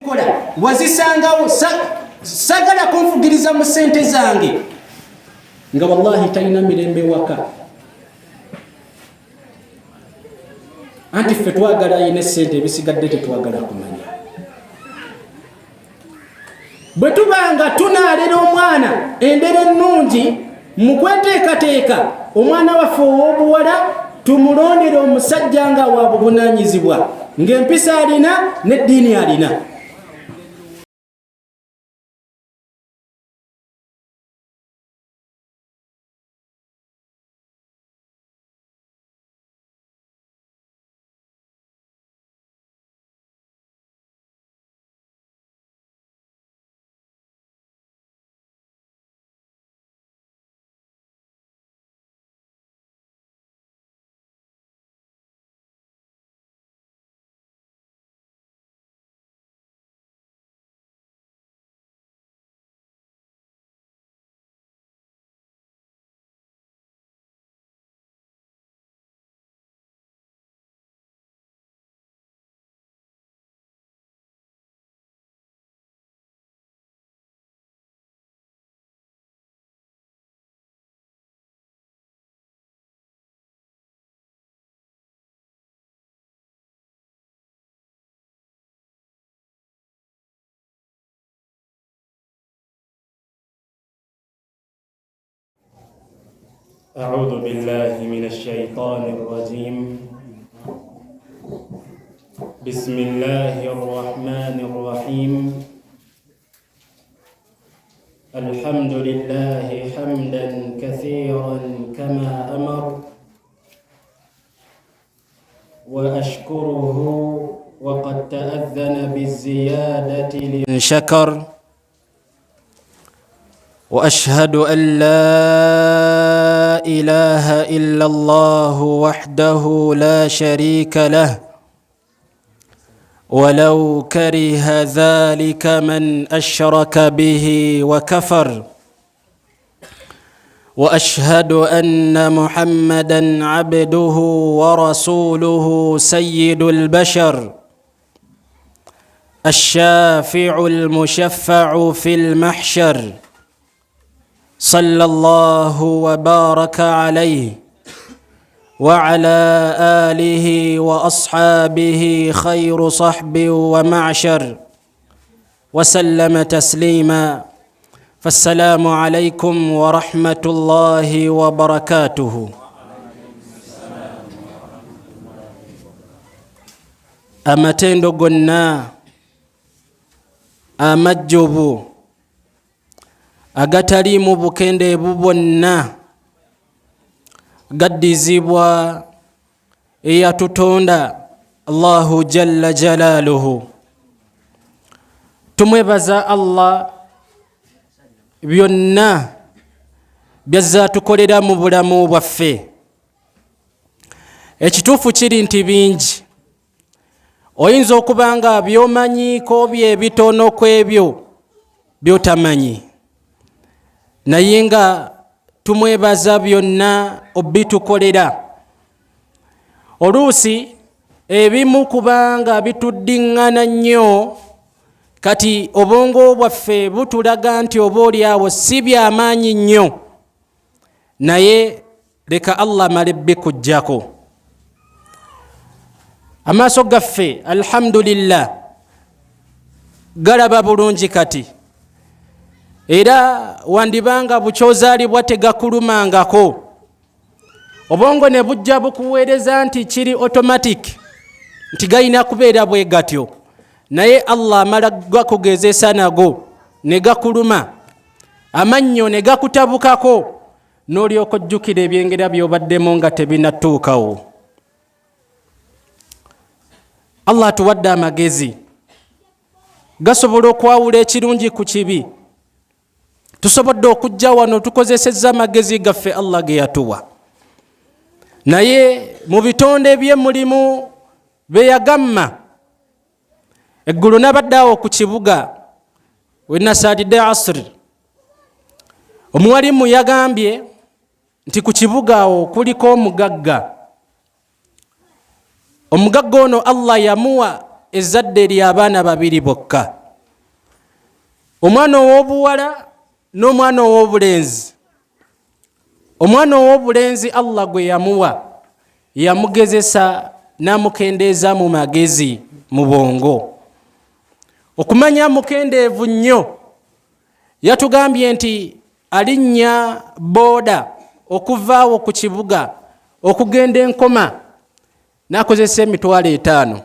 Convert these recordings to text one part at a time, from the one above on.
zikola wazisangawo sagala kunfugiriza mu sente zange nga wallahi talina mirembe waka anti ffe twagala ayina sente ebisigadde tetwagala kumanya bwe tubanga tunaalera omwana endere ennungi mu kweteekateeka omwana waffe ow'obuwala tumulondere omusajja nga wa buvunaanyizibwa ng'empisa alina n'eddiini alina أعوذ بالله من الشيطان الرجيم بسم الله الرحمن الرحيم الحمد لله حمدا كثيرا كما أمر وأشكره وقد تأذن بالزيادة لمن شكر وأشهد أن لا إله إلا الله وحده لا شريك له ولو كره ذلك من أشرك به وكفر وأشهد أن محمدًا عبده ورسوله سيد البشر الشافع المشفع في المحشر صلى الله وبارك عليه وعلى آله وأصحابه خير صحب ومعشر وسلم تسليما فالسلام عليكم ورحمة الله وبركاته amatendo gonna amajjubu agataliimu bukendeevu bwonna gaddizibwa eyatutonda Allahu jalla jalaaluhu. Tumwebaza Allah byonna byazza tukolera mu bulamu bwaffe. Ekituufu kiri nti bingi oyinza okuba nga byomanyiiko bye bitono ku ebyo byotamanyi, naye nga tumwebaza byonna obitukolera. Oluusi ebimu kubanga bituddiŋŋana nnyo, kati obwongo bwaffe butulaga nti oba oliawo si byamaanyi nnyo, naye leka Allah male bikujjako. Amaaso gaffe alhamdulillah galaba bulungi kati, era wandibanga bukyozaalibwa tegakulumangako. Obwongo ne bujja bukuweereza nti kiri automatic, nti galina kubeera bwe gatyo, naye Allah amala gakugezesa nago ne gakuluma, amannyo ne gakutabukako, n'olyoka ojjukira ebyengera by'obaddemu nga tebinatuukawo. Allah atuwadde amagezi gasobola okwawula ekirungi ku kibi. Tusobodde okujja wano tukozesezza amagezi gaffe Allah ge yatuwa, naye mu bitonde bye mulimu be yagamma. Eggulu nabadde awo ku kibuga we nasaalidde asiri, omuwalimu yagambye nti ku kibuga awo kuliko omugagga. Omugagga ono Allah yamuwa ezzadde ly'abaana babiri bokka. omwana ow'obuwala n'omwana ow'obulenzi. Omwana ow'obulenzi Allah gwe yamuwa yamugezesa n'amukendeeza mu magezi mu bwongo okumanya mukendeevu nnyo. Yatugambye nti alinnya booda okuvaawo ku kibuga okugenda Enkoma n'akozesa $5,000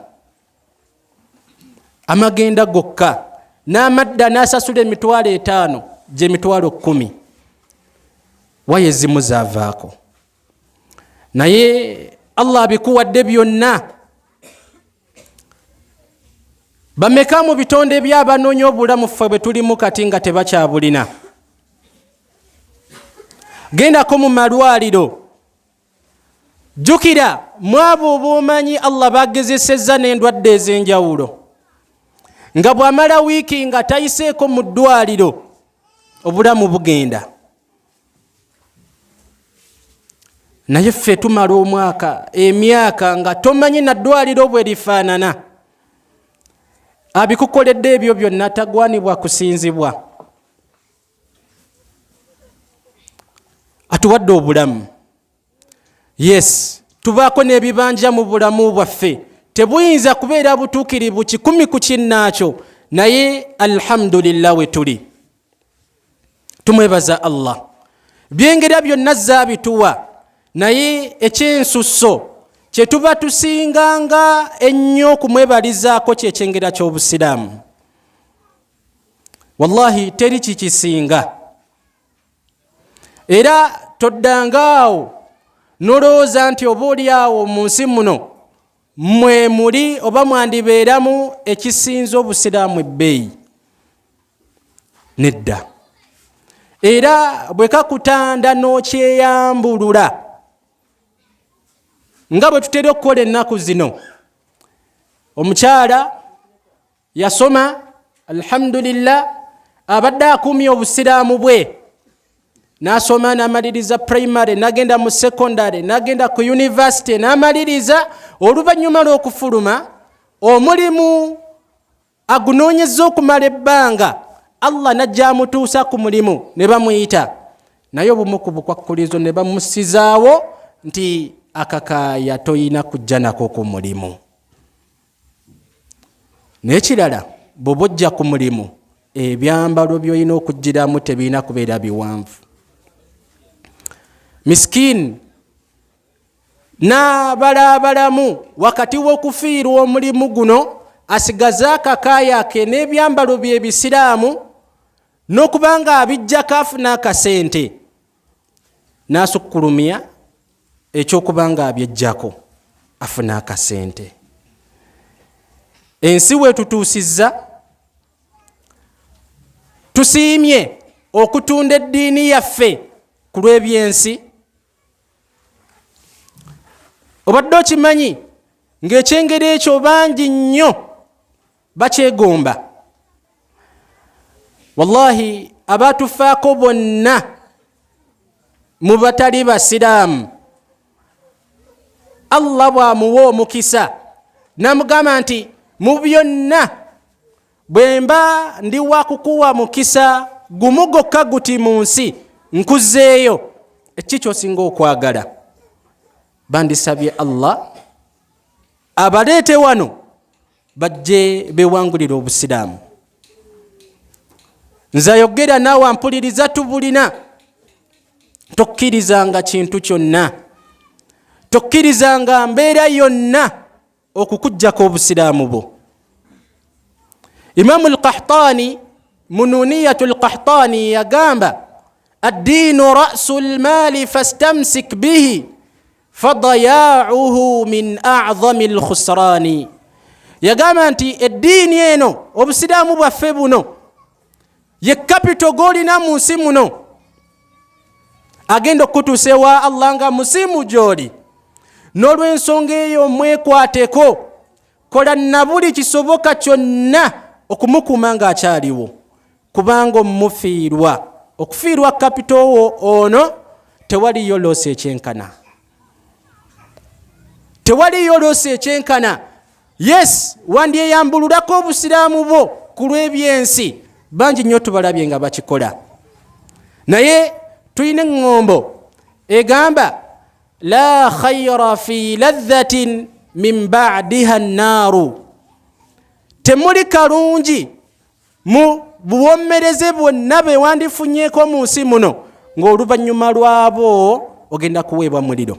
amagenda gokka, n'amadda n'asasula $5,000 gye $10,000 waye ezimu zaavaako. Naye Allah abikuwadde byonna. Bameka mu bitonde by'abanoonya obulamu ffe bwe tulimu kati nga tebakyabulina? Gendako mu malwaliro, jjukira mu abo b'omanyi Allah bagezesezza n'endwadde ez'enjawulo, nga bw'amala wiiki nga tayiseeko mu ddwaliro obulamu bugenda. Naye ffe tumala omwaka, emyaka nga tomanyi na ddwaliro bwe lifaanana. Abikukoledde ebyo byonna tagwanibwa kusinzibwa. Atuwadde obulamu. Yes, tubaako n'ebibanja mu bulamu bwaffe. Tebuyinza kubeera butuukirivu 100 ku kinnaakyo, naye alhamdulillah we tuli. Tumwebaza Allah. Byengera byonna zaabituwa, naye ekyensusso kye tuba tusinganga ennyo okumwebalizaako kyekyengera ky'Obusiraamu. Wallahi teri kikisinga. Era toddangaawo nolowooza nti oba oli awo mu nsi muno mwe muli oba mwandibeeramu ekisinza Obusiraamu ebbeeyi. Nedda. Era bwe kakutanda n'okyeyambulula nga bwe tutera okukola ennaku zino. Omukyala yasoma alhamdulillah, abadde akumye Obusiraamu bwe, n'asoma n'amaliriza primary, n'agenda mu secondary, n'agenda ku university, n'amaliriza. Oluvannyuma lw'okufuluma omulimu agunoonyezza okumala ebbanga, Allah n'ajja amutuusa ku mulimu ne bamuyita, naye obumu ku bukwakkulizo ne bamusizaawo nti akakaaya toyina kujja nako ku mulimu. N'ekirala, bw'oba ojja ku mulimu ebyambalo by'olina okujjiramu tebirina kubeera biwanvu. Miskini n'abalaabalamu wakati w'okufiirwa omulimu guno, asigaze akakaaya ke n'ebyambalo bye Bisiraamu, n'okuba nga abijjako afuna akasente, n'asukkulumya ekyokuba nga abyejjako afuna akasente. Ensi wetutuusizza, tusiimye okutunda eddiini yaffe ku lw'ebyensi. Obadde okimanyi ng'ekyengero ekyo bangi nnyo bakyegomba. Wallahi abatufaako bonna mu batali Basiraamu, Allah bw'amuwa omukisa n'amugamba nti mu byonna bwe mba ndi wa kukuwa mukisa gumu gokka guti mu nsi, nkuzzeeyo, ekiki ky'osinga okwagala? Bandisabye Allah abaleete wano bajje bewangulira Obusiraamu. Nze ayogera naawe ampuliriza, tubulina. Tokkirizanga kintu kyonna, tokkirizanga mbeera yonna okukuggyako Obusiraamu bwo. Imamu al-Qahtani mununiyatu al-Qahtani yagamba, addiinu ra'su al-maali fastamsik bihi fadayaa'uhu min a'zami al-khusraani. Yagamba nti eddiini eno, Obusiraamu bwaffe buno, ye kapito g'olina mu nsi muno, agenda okutuusa ewa Allah nga musiimu gy'oli. N'olw'ensonga eyo mwekwateko, kola na buli kisoboka kyonna okumukuuma ng'akyaliwo, kubanga omufiirwa. Okufiirwa kapito wo ono tewaliyo loosi ekyenkana. Tewaliyo loosi ekyenkana. Yes, wandyeyambululako Obusiraamu bwo ku lw'ebyensi, bangi nnyo tubalabye nga bakikola. Naye tulina eŋŋombo egamba la khayra fi ladhatin min ba'diha nnaaru, temuli kalungi mu buwomereze bwonna bwe wandifunyeeko mu nsi muno ng'oluvannyuma lwabo ogenda kuweebwa muliro.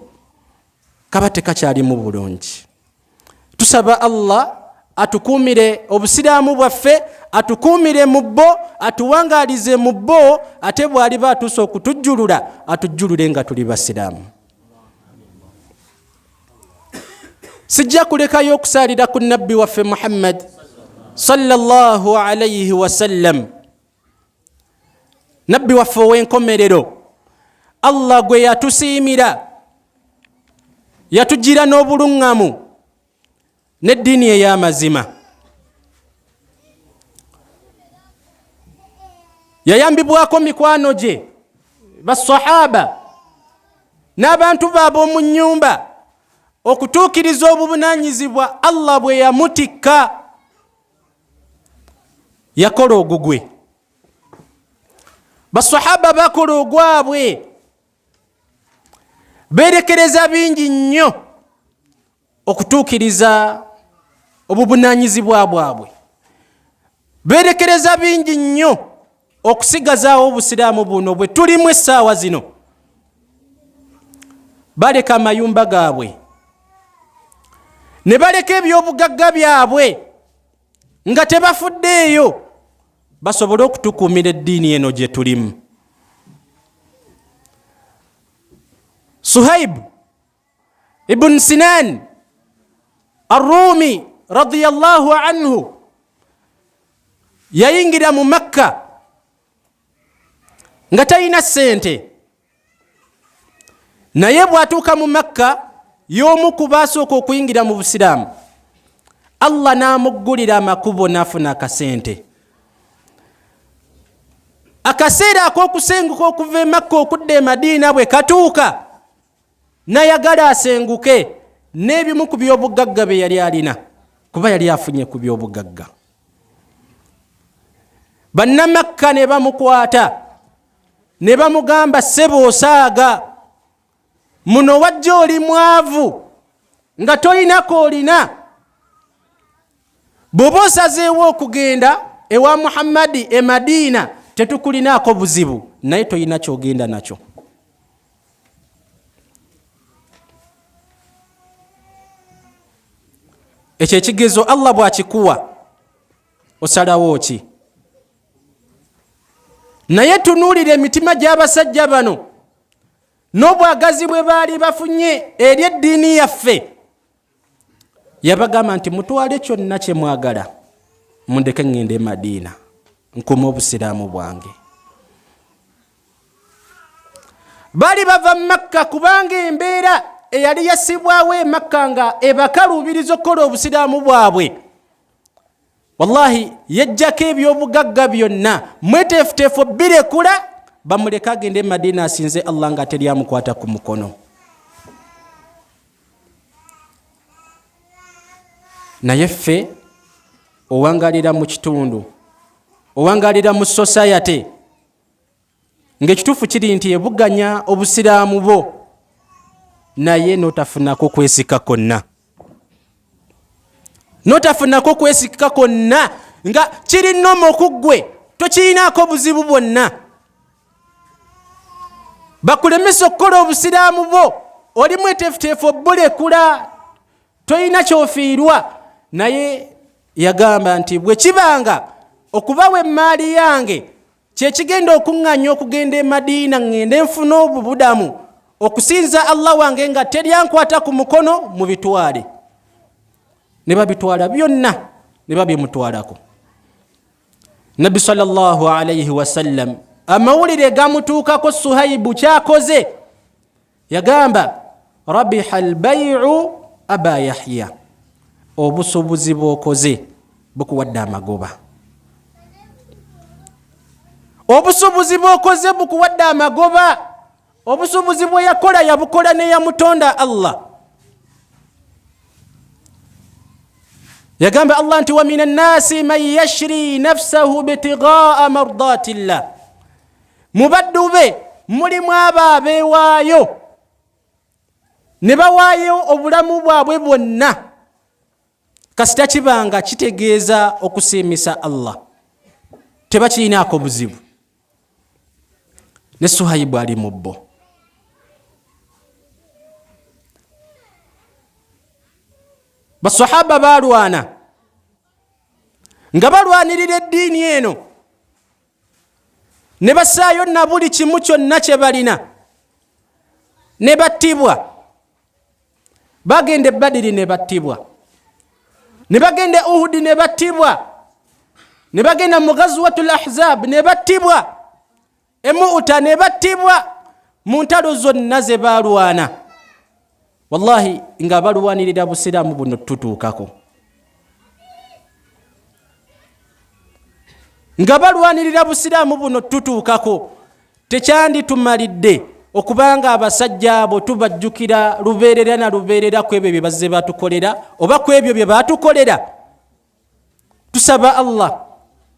Kaba tekakyalimu bulungi. Tusaba Allah atukuumire obusiraamu bwaffe, atukuumire mu bbo, atuwangaalize mu bbo, ate bw'aliba atuuse okutujjulula atujjulule nga tuli basiraamu. Sijja kulekayo okusaalira ku nabbi waffe Muhammad sallallahu alayhi wasallam, nabbi waffe ow'enkomerero. Allah gwe yatusiimira, yatugira n'obuluŋŋamu n'eddiini ey'amazima. Yayambibwako mikwano gye, basahaba n'abantu baabwe omu nnyumba okutuukiriza obuvunaanyizibwa Allah bwe yamutikka. Yakola ogugwe, basahaba bakola ogwabwe, beerekereza bingi nnyo okutuukiriza obuvunaanyizibwa bwabwe, beerekereza bingi nnyo okusigazaawo obusiraamu buno bwe tulimu essaawa zino. Baleka amayumba gaabwe ne baleka ebyobugagga byabwe nga tebafuddeeyo basobole okutukuumira eddiini eno gye tulimu. Suhaib ibn Sinan Ar-Rumi radiyallahu anhu yayingira mu Makka nga talina ssente, naye bw'atuuka mu Makka y'omu ku baasooka okuyingira mu busiraamu. Allah n'amuggulira amakubo n'afuna akasente. Akaseera ak'okusenguka okuva e Makka okudda e Madiina bwe katuuka, nayagala asenguke n'ebimu ku by'obugagga bye yali alina, kuba yali afunye ku by'obugagga. Bannamakka ne bamukwata ne bamugamba, ssebo osaaga, muno wajja oli mwavu nga tolinako olina. Bw'oba osazeewo okugenda ewa Muhammadi e Madiina tetukulinaako buzibu, naye tolina kyogenda nakyo. Ekyo ekigezo Allah bw'akikuwa osalawo ki? Naye tunuulira emitima gy'abasajja bano n'obwagazi bwe baali bafunye eri eddiini yaffe. Yabagamba nti mutwale kyonna kye mwagala, mundeke ŋŋende e Madiina nkume obusiraamu bwange. Baali bava Makka kubanga embeera eyali yassibwawo e Makka nga ebakaluubiriza okukola obusiraamu bwabwe. Wallahi yajjako ebyobugagga byonna, mweteefuteefu birekula, bamuleka agende e Madiina asinze Allah nga teri amukwata ku mukono. Naye ffe owangalira mu kitundu, owangalira mu society, ng'ekituufu kiri nti ebuganya obusiraamu bwo, naye n'otafunako kwesika konna. N'otafunako kwesika konna nga kiri nnomo kuggwe, tokirinaako buzibu bwonna. Bakulemesa okukola obusiraamu bwo, oli mweteefuteefu obulekula, tolina kyofiirwa. Naye yagamba nti bwe kibanga okubawa emmaali yange kyekigenda okuŋŋanya okugenda e Madiina ŋŋende nfuna obubudamu okusinza Allah wange nga teryankwata ku mukono, mu bitwale. Ne babitwala byonna ne babimutwalako. Nabbi sallallahu alayhi wasallam amawulire gamutuukako Suhaibu kyakoze, yagamba rabiha albay'u aba Yahya, obusubuzi bw'okoze bukuwadde amagoba. Obusubuzi bw'okoze bukuwadde amagoba. Obusubuzi bwe yakola yabukola ne yamutonda Allah. yagamba Allah nti wa minan nasi man yashri nafsahu bitighaa mardatillah, mubaddu be mulimu abo abeewaayo ne bawaayo obulamu bwabwe bwonna kasita kibanga kitegeeza okusiimisa Allah, tebakirinaako buzibu. Ne Suhaibu ali mu bo. Basahaba balwana nga balwanirira eddiini eno ne basaayo na buli kimu kyonna kye balina ne battibwa. Bagende Badiri ne battibwa, ne bagende Uhudi ne battibwa, ne bagenda mu Ghazwatul Ahzab ne battibwa, Mu'ta ne battibwa, mu ntalo zonna ze balwana. Wallahi nga balwanirira busiraamu buno tutuukako, nga balwanirira busiraamu buno tutuukako. Tekyanditumalidde okubanga abasajja abo tubajjukira lubeerera na lubeerera ku ebyo bye bazze batukolera oba ku ebyo bye batukolera. Tusaba Allah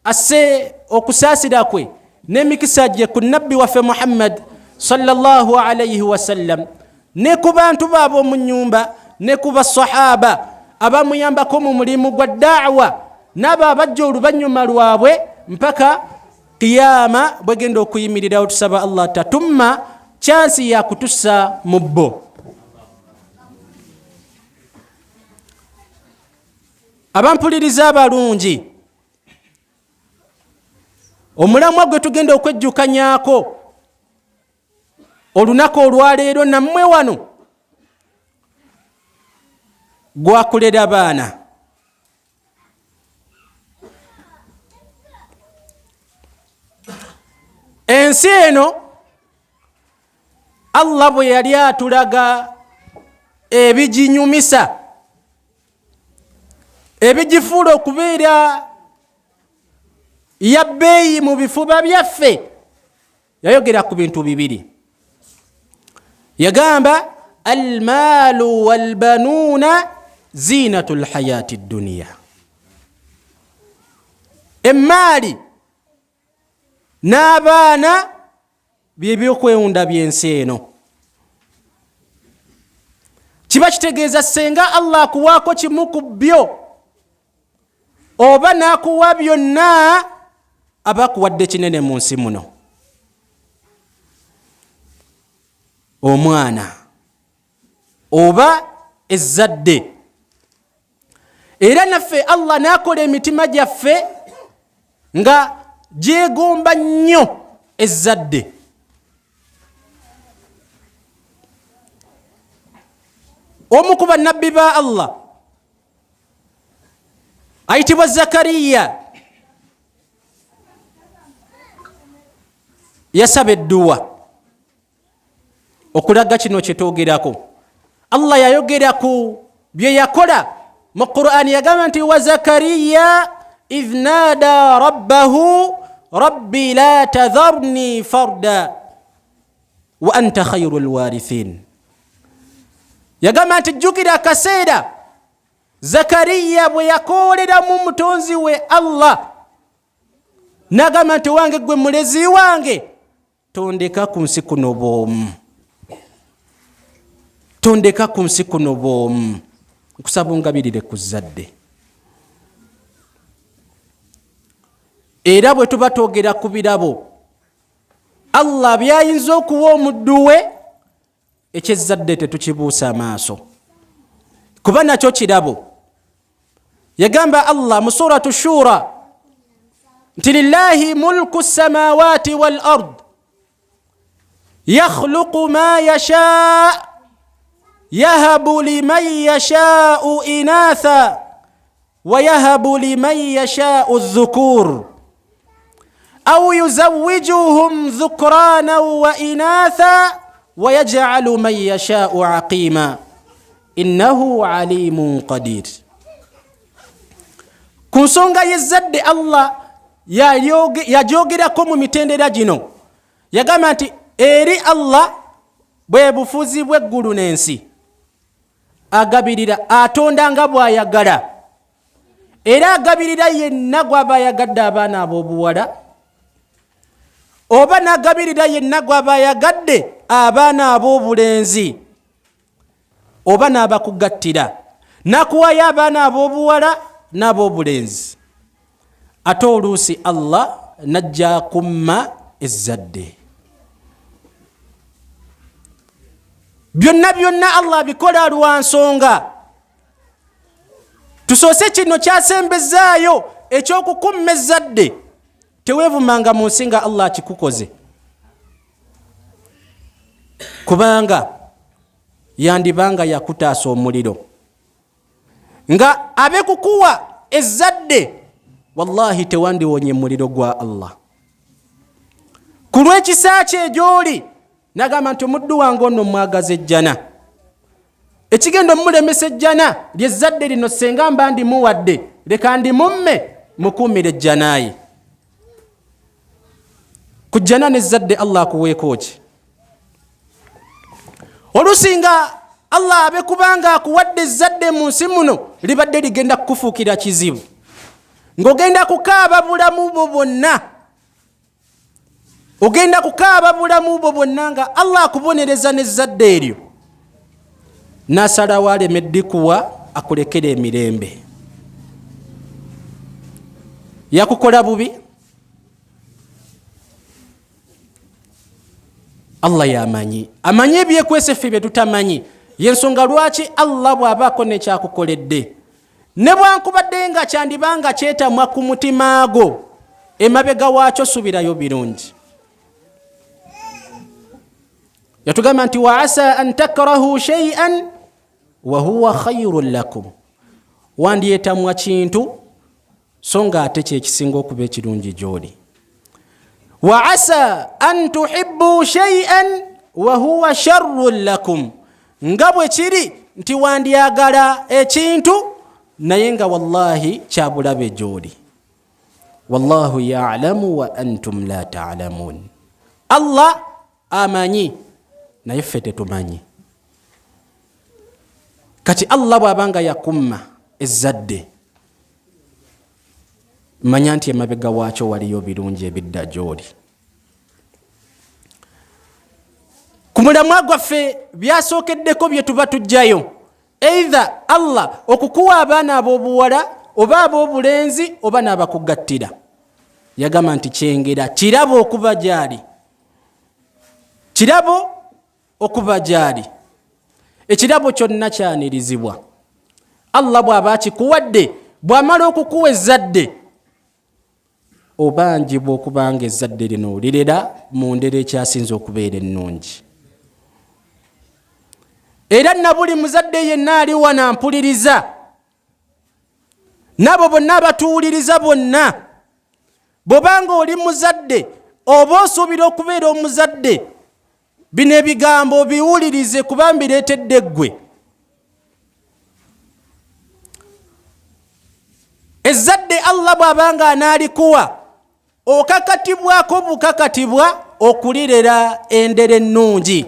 asse okusaasira kwe n'emikisa gye ku nabbi waffe Muhammad sallallahu alayhi wasallam, ne ku bantu baabo mu nnyumba, ne ku basahaba abamuyambako mu mulimu gwa da'wa, n'abo abajja oluvannyuma lwabwe mpaka qiyama bwegenda okuyimirirawo. Tusaba Allah tatumma chansi ya kutussa mu bbo. Abampuliriza abalungi, omulamwa gwe tugenda okwejjukanyaako olunaku olwaleero nammwe wano gwakulera baana. Ensi eno Allah bwe yali atulaga ebiginyumisa, ebigifuula okubeera yabbeeyi mu bifuba byaffe, yayogera ku bintu bibiri. Yagamba almaalu walbanuuna zinatul hayati dunya, emmaali n'abaana byebyokwewunda by'ensi eno. Kiba kitegeeza senga Allah akuwaako kimu ku byo oba n'akuwa byonna, aba akuwadde kinene mu nsi muno. Omwana oba ezzadde. Era naffe Allah n'akola emitima gyaffe nga gyegomba nnyo ezzadde. Omu ku bannabbi ba Allah ayitibwa Zakariya yasaba edduwa okulaga kino kye twogerako. Allah yayogera ku bye yakola mu Qur'ani, yagamba nti wa Zakariya idh nada rabbahu rabbi la tadharni farda wa anta khayrul warithin. Yagamba nti jjukira akaseera Zakariya bwe yakooleramu mutonzi we Allah, n'agamba nti wange gwe mulezi wange, tondeka ku nsi kuno bw'omu, tondeka ku nsi kuno bw'omu, nkusaba ongabirire ku zadde. Era bwe tuba twogera ku birabo Allah byayinza okuwa omuddu we, ekyezzadde tetukibuusa amaaso kuba nakyo kirabo. Yagamba Allah mu suratu Shura nti lillahi mulku samawati wal ard yakhluqu ma yasha yahabu liman yasha'u inatha wa yahabu liman yasha'u dhukur aw yuzawwijuhum dhukrana wa inatha wa yaj'alu man yasha'u aqima innahu alimun qadir. Ku nsonga y'ezzadde Allah yajogerako mu mitendera gino, yagamba nti eri Allah bwe bufuzi bw'eggulu n'ensi, agabirira, atonda nga bw'ayagala, era agabirira yenna gw'aba ayagadde abaana ab'obuwala oba n'agabirira yenna gw'aba ayagadde abaana ab'obulenzi oba n'abakugattira n'akuwayo abaana ab'obuwala n'ab'obulenzi ate oluusi Allah najja kumma ezzadde. Byonna byonna Allah bikola lwa nsonga. Tusoose kino kyasembezaayo ekyokukumma ezzadde. Teweevumanga mu nsi nga Allah kikukoze, kubanga yandibanga yakutaasa omuliro nga abe kukuwa ezzadde, wallahi tewandiwonye muliro gwa Allah. Ku lw'ekisa kye gy'oli nagamba nti omuddu wange ono mwagaza ejjana, ekigenda omulemesa ejjana lyezzadde lino senga mba ndimuwadde, leka ndimumme mukuumire ejjanaye. Ku jjana n'ezzadde Allah akuweeko ki? Olusinga Allah abe kubanga akuwadde ezzadde mu nsi muno libadde ligenda kukufuukira kizibu, ng'ogenda kukaaba bulamu bwo bwonna, ogenda kukaaba bulamu bwo bwonna nga Allah akubonereza n'ezzadde eryo, n'asalawo alemedde kuwa akulekera emirembe. Yakukola bubi, Allah yamanyi, amanyi ebyekwese ffe bye tutamanyi. Yensonga lwaki Allah bw'abaako nekyakukoledde ne bwankubadde nga kyandibanga kyetamwa ku mutima gwo, emabega waakyo subirayo birungi. Yatugamba nti wa asa an takrahu shay'an wa huwa khayrun lakum, wandyetamwa kintu so nga ate kyekisinga okuba ekirungi gy'oli. Wa asa an tuhibbu shay'an wa huwa sharrun lakum, nga bwe kiri nti wandyagala ekintu naye nga wallahi kyabulabe gy'oli. Wallahu ya'lamu wa antum la ta'lamun. Allah amanyi naye ffe tetumanyi. Kati Allah bw'abanga yakumma ezzadde, manya nti emabega waakyo waliyo birungi ebidda gy'oli. Ku mulamwa gwaffe byasookeddeko bye tuba tujjayo, either Allah okukuwa abaana ab'obuwala oba ab'obulenzi oba n'abakugattira. Yagamba nti kyengera kirabo okuba gyali, kirabo okuba gyali. Ekirabo kyonna kyanirizibwa. Allah bw'aba akikuwadde, bw'amala okukuwa ezzadde, obanjibwa okubanga ezzadde lino olirera mu ndera ekyasinza okubeera ennungi. Era na buli muzadde yenna ali wana mpuliriza, nabo bonna abatuwuliriza bonna, bw'obanga oli muzadde oba osuubira okubeera omuzadde, bino ebigambo biwulirize kuba mbireetedde ggwe. Ezzadde Allah bw'abanga anaalikuwa, okakatibwako bukakatibwa okulirera endere ennungi.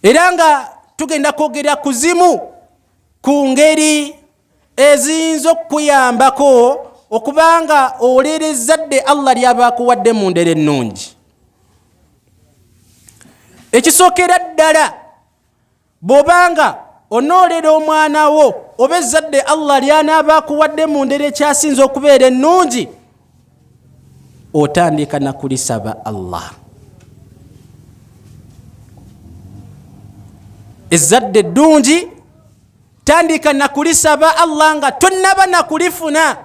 Era nga tugenda kwogera kuzimu ku ngeri eziyinza okukuyambako okubanga olera ezzadde Allah ly'aba akuwadde mu ndere ennungi. Ekisookera ddala, bw'obanga onoolera omwana wo oba ezzadde Allah ly'anaaba akuwadde mu ndere ekyasinza okubeera ennungi, otandika na kulisaba Allah. Ezzadde eddungi tandika na kulisaba Allah nga tonnaba na kulifuna.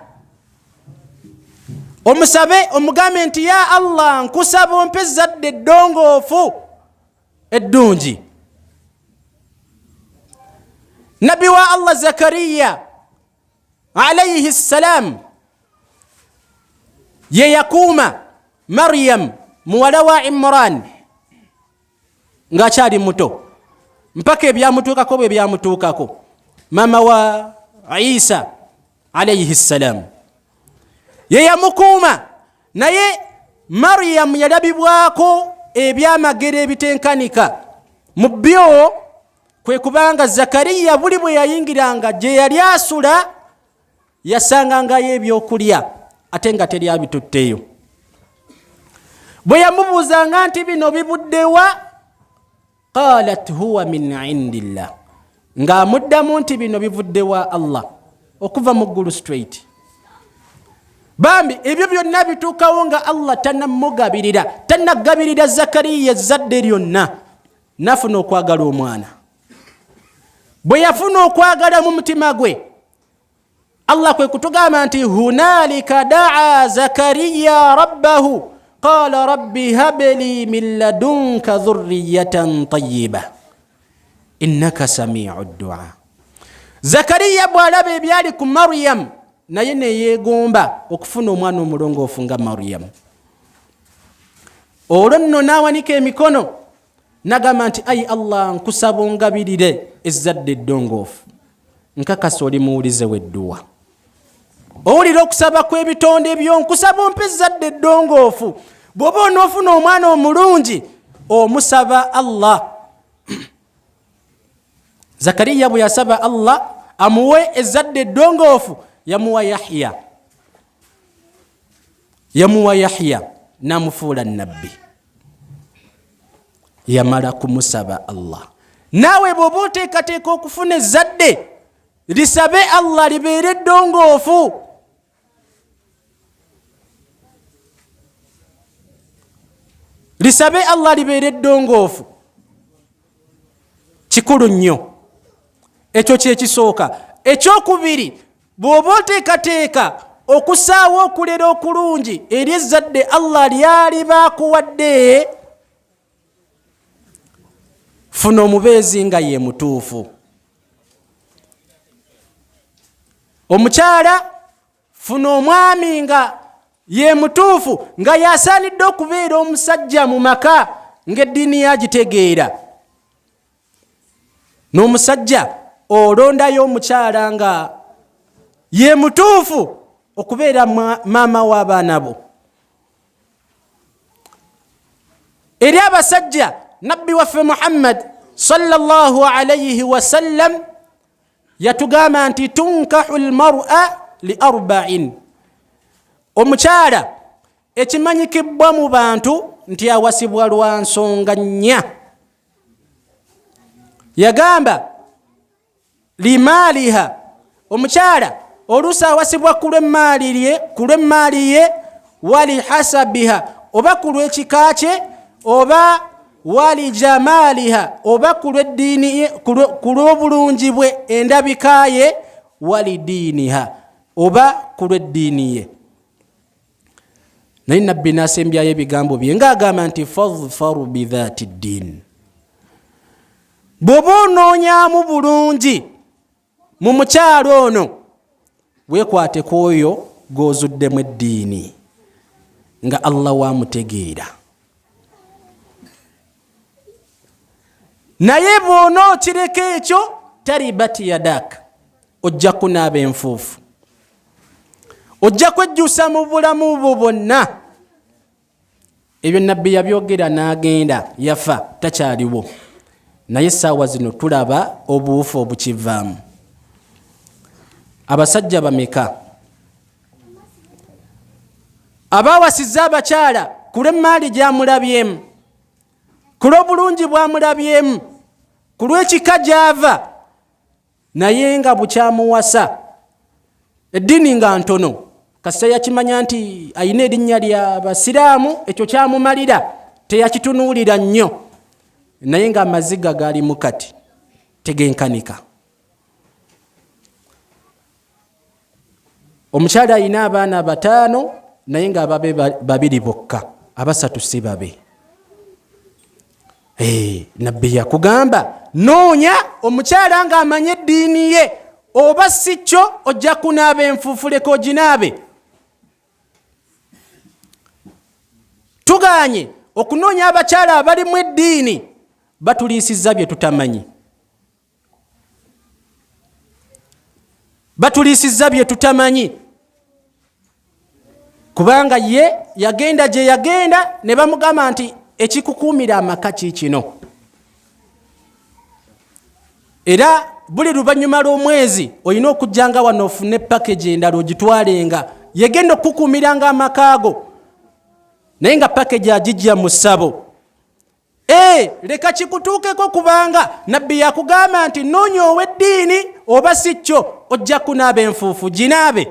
Omusabe omugambe nti ya Allah nkusaba ompe ezzadde eddongoofu eddungi. Nabi wa Allah Zakariya alayhi salam ye yakuuma Maryam muwala wa Imran ng'akyali muto, mpaka ebyamutuukako bwe byamutuukako. Mama wa Isa alayhi salam ye yamukuuma, naye Maryam yalabibwako ebyamagero ebitenkanika. Mu byo kwe kubanga Zakariya buli bwe yayingiranga gye yali asula yasangangayo ebyokulya ate nga teri abitutteyo. Bwe yamubuuzanga nti bino bibuddewa, qalat huwa min indillah, ng'amuddamu nti bino bivuddewa Allah, okuva mu ggulu straight. Bambi ebyo byonna bituukawo nga Allah tannagabirira Zakariya ezzadde lyonna, nafuna okwagala omwana. Bwe yafuna okwagala mu mutima gwe, Allah kwe kutugamba nti hunalika daa Zakariya rabbahu qala rabbi habli min ladunka dhurriyatan tayyiba innaka samiu ddua. Zakariya bw'alaba ebyali ku Maryam, naye ne yeegomba okufuna omwana omulongoofu nga Maryam. Olwo nno n'awanika emikono n'agamba nti ayi Allah, nkusaba ongabirire ezzadde eddongoofu. Nkakasa oli muwulize w'edduwa. Owulira okusaba kw'ebitonde byo, nkusaba ompe ezzadde eddongoofu. Bw'oba onoofuna omwana omulungi omusaba Allah. Zakariya bwe yasaba Allah amuwe ezzadde eddongoofu, yamuwa Yahya n'amufuula nabbi. Yamala kumusaba Allah. Naawe bw'oba oteekateeka okufuna ezzadde, lisabe Allah libeere eddongoofu. Lisabe Allah libeere eddongoofu. Kikulu nnyo. Ekyo kyekisooka. Ekyokubiri, bw'oba oteekateeka okusaawa okulera okulungi eri ezzadde Allah lyali baakuwadde, funa omubeezi nga ye mutuufu. Omukyala, funa omwami nga ye mutuufu, nga yasaanidde okubeera omusajja mu maka ng'eddiini yagitegeera. N'omusajja olondayo omukyala nga ye mutuufu okubeera maama w'abaana bo. Eri abasajja, nabbi waffe Muhammad sallallahu alayhi wa sallam yatugamba nti tunkahu almar'a li arba'in. Omukyala ekimanyikibwa mu bantu nti awasibwa lwa nsonga nnya. Yagamba limaaliha, omukyala oluusi awasibwa ku lw'emmaali ye, wali hasabiha, oba ku lw'ekika kye, oba wali jamaaliha, oba ku lw'eddiini ye, ku lw'obulungi bwe, endabika ye, wali diiniha, oba ku lw'eddiini ye. Naye nabbi n'asembyayo ebigambo bye ng'agamba nti fadhfaru bidhaati ddiin. Bw'oba onoonyaamu bulungi mu mukyalo ono, weekwate ku oyo gw'ozuddemu eddiini nga Allah waamutegeera. Naye bw'onookireka ekyo, taribati yadak, ojja kunaaba enfuufu, ojja kwejjusa mu bulamu bwo bwonna. Ebyo nabbi yabyogera n'agenda, yafa, takyaliwo. Naye essaawa zino tulaba obuufu obukivaamu. Abasajja bameka abaawasizza abakyala ku lw'emmaali gy'amulabyemu, ku lw'obulungi bw'amulabyemu, ku lw'ekika gy'ava, naye nga bukyamuwasa eddiini nga ntono, kasita yakimanya nti ayina erinnya lya Basiraamu, ekyo kyamumalira, teyakitunuulira nnyo, naye nga amaziga gaali mu kati tegenkanika. Omukyala alina abaana 5 naye nga ababe 2 bokka, abasatu si babe. Nabbi yakugamba noonya omukyala nga amanye eddiini ye, oba si kyo ojja kunaaba enfuufu, leka oginaabe. Tuganye okunoonya abakyala abalimu eddiini, batuliisizza bye tutamanyi. Batuliisizza bye tutamanyi. Kubanga ye yagenda gye yagenda ne bamugamba nti ekikukuumira amaka kikino. era buli luvannyuma lw'omwezi olina okujjanga wano ofune package endala ogitwalenga yegenda okukuumiranga amakaago naye nga package agijja mu ssabo. Leka kikutuukeko kubanga nabbi yakugamba nti noonya ow'eddiini oba si kyo ojja kunaaba enfuufu ginaabe.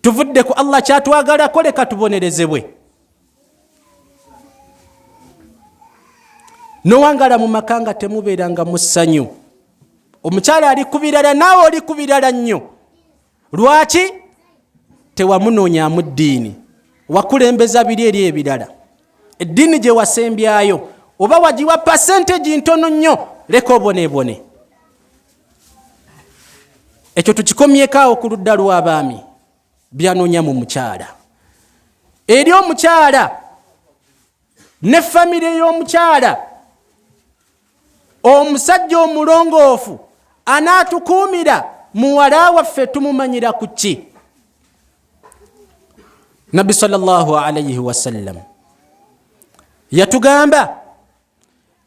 Tuvudde ku Allah kyatwagalako leka tubonerezebwe. Nowangala mu maka nga temubeeranga mu ssanyu. Omukyala ali ku birala naawe oli ku birala nnyo. Lwaki? Tewamunoonyaamu ddiini. Wakulembeza biri eri ebirala. Eddiini gye wasembyayo oba wagiwa percentage ntono nnyo leka oboneebone. Ekyo tukikomyekaawo ku ludda lw'abaami byanoonya mu mukyala. Eri omukyala ne famire y'omukyala omusajja omulongoofu anaatukuumira muwala waffe tumumanyira ku ki? Nabbi sallallahu alayhi wasallam yatugamba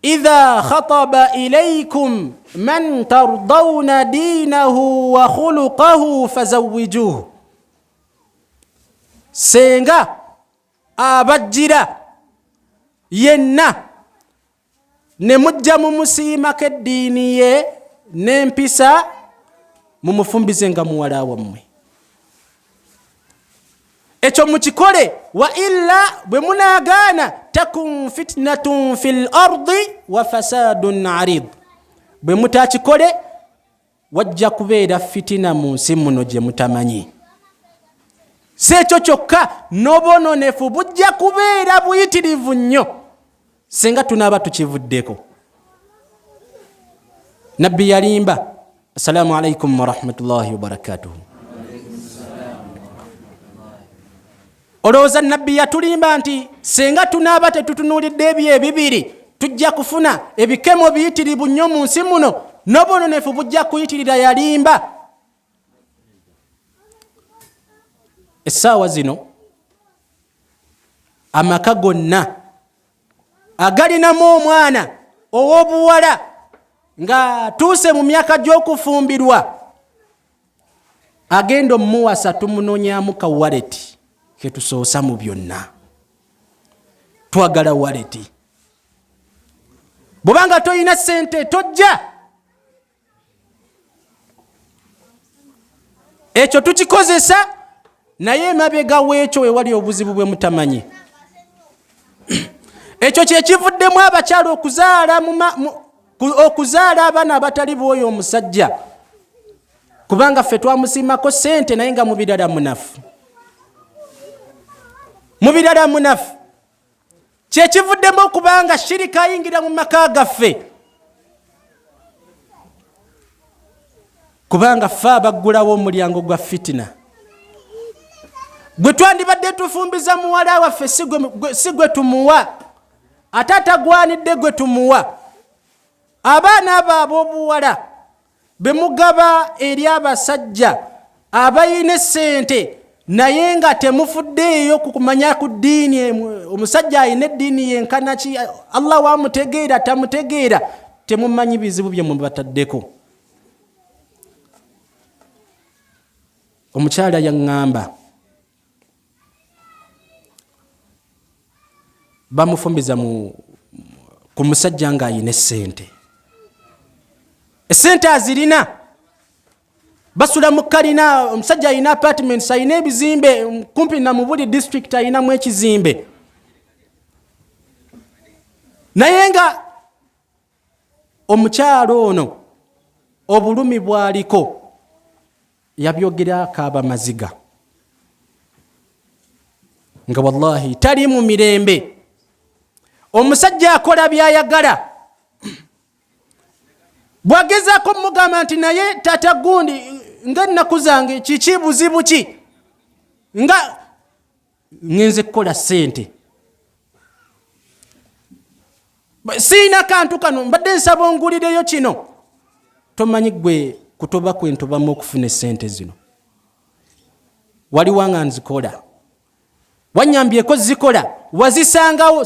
idha khataba ilaykum man tardawna dinahu wa khuluqahu fazawwijuhu. Senga abajjira yenna ne mujja mumusiimako eddiini ye n'empisa mumufumbize nga muwala wammwe. Ekyo mukikole wa illa bwe munaagaana takun fitnatun fil ardi wa fasadun arid. Bwe mutakikole wajja kubeera fitina mu nsi muno gye mutamanyi. Si ekyo kyokka n'obwononefu bujja kubeera buyitirivu nnyo singa tunaaba tukivuddeko. Nabbi yalimba. Assalamu alaikum wa rahmatullahi wa barakatuhu. Olowooza nabbi yatulimba nti singa tunaaba tetutunuulidde ebyo ebibiri tujja kufuna ebikemo biyitirivu nnyo mu nsi muno n'obwononefu bujja kuyitirira? Yalimba. Essaawa zino amaka gonna agalinamu omwana ow'obuwala nga tuuse mu myaka gy'okufumbirwa agenda omuwasa tumunoonyaamu ka waleti ketusoosa mu byonna. Twagala waleti. Bw'obanga toyina ssente tojja. Ekyo tukikozesa naye emabega w'ekyo ewali obuzibu bwe mutamanyi. Ekyo kye kivuddemu abakyala okuzaala abaana abatali b'oyo omusajja kubanga ffe twamusiimako ssente naye nga mu birala munafu. Mu birala munafu. Kye kivuddemu okubanga shirika ayingira mu maka gaffe kubanga ffe abaggulawo omulyango gwa fitina. Gwe twandibadde tufumbiza muwala waffe si gwe tumuwa ate atagwanidde gwe tumuwa. Abaana abo ab'obuwala be mugaba eri abasajja abayina essente naye nga temufuddeeyo kukumanya ku ddiini. Omusajja ayina eddiini yenkana ki? Allah wamutegeera tamutegeera temumanyi bizibu bye mubataddeko. Omukyala yaŋŋamba bamufumbiza ku musajja nga ayina essente. Essente azirina. Basula mu kalina. Omusajja ayina apartments, ayina ebizimbe kumpi na mu buli district ayinamu ekizimbe. Naye nga omukyalo ono obulumi bwaliko yabyogera akaaba maziga nga wallahi tali mu mirembe. Omusajja akola byayagala. Bwagezaako mugamba nti naye tata gundi nga ennaku zange kiki buzibu ki nga ngenze kukola ssente siina kantu kano mbadde nsaba ongulireyo kino. Tomanyi gwe kutoba kwentobamu okufuna essente zino. Wali wanga nzikola wanyambyeko zikola wazisangawo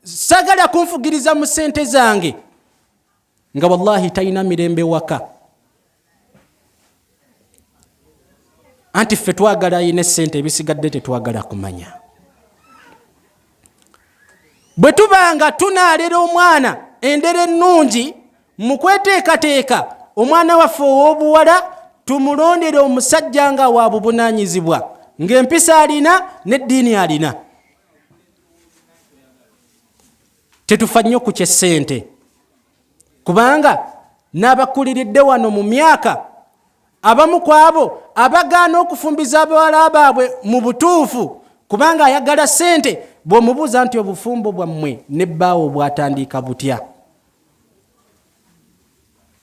sagala kunfugiriza mu sente zange, nga wallahi talina mirembe waka. Anti ffe twagala ayina sente, ebisigadde tetwagala kumanya. Bwe tuba nga tunaalera omwana endere ennungi mu kweteekateeka omwana waffe ow'obuwala, tumulondere omusajja nga wa buvunaanyizibwa, ng'empisa alina n'eddiini alina. Tetufa nnyo ku ky'essente, kubanga n'abakuliridde wano mu myaka, abamu ku abo abagaana okufumbiza abawala baabwe mu butuufu kubanga ayagala ssente, bw'omubuuza nti obufumbo bwammwe n'ebbaawo bwatandika butya,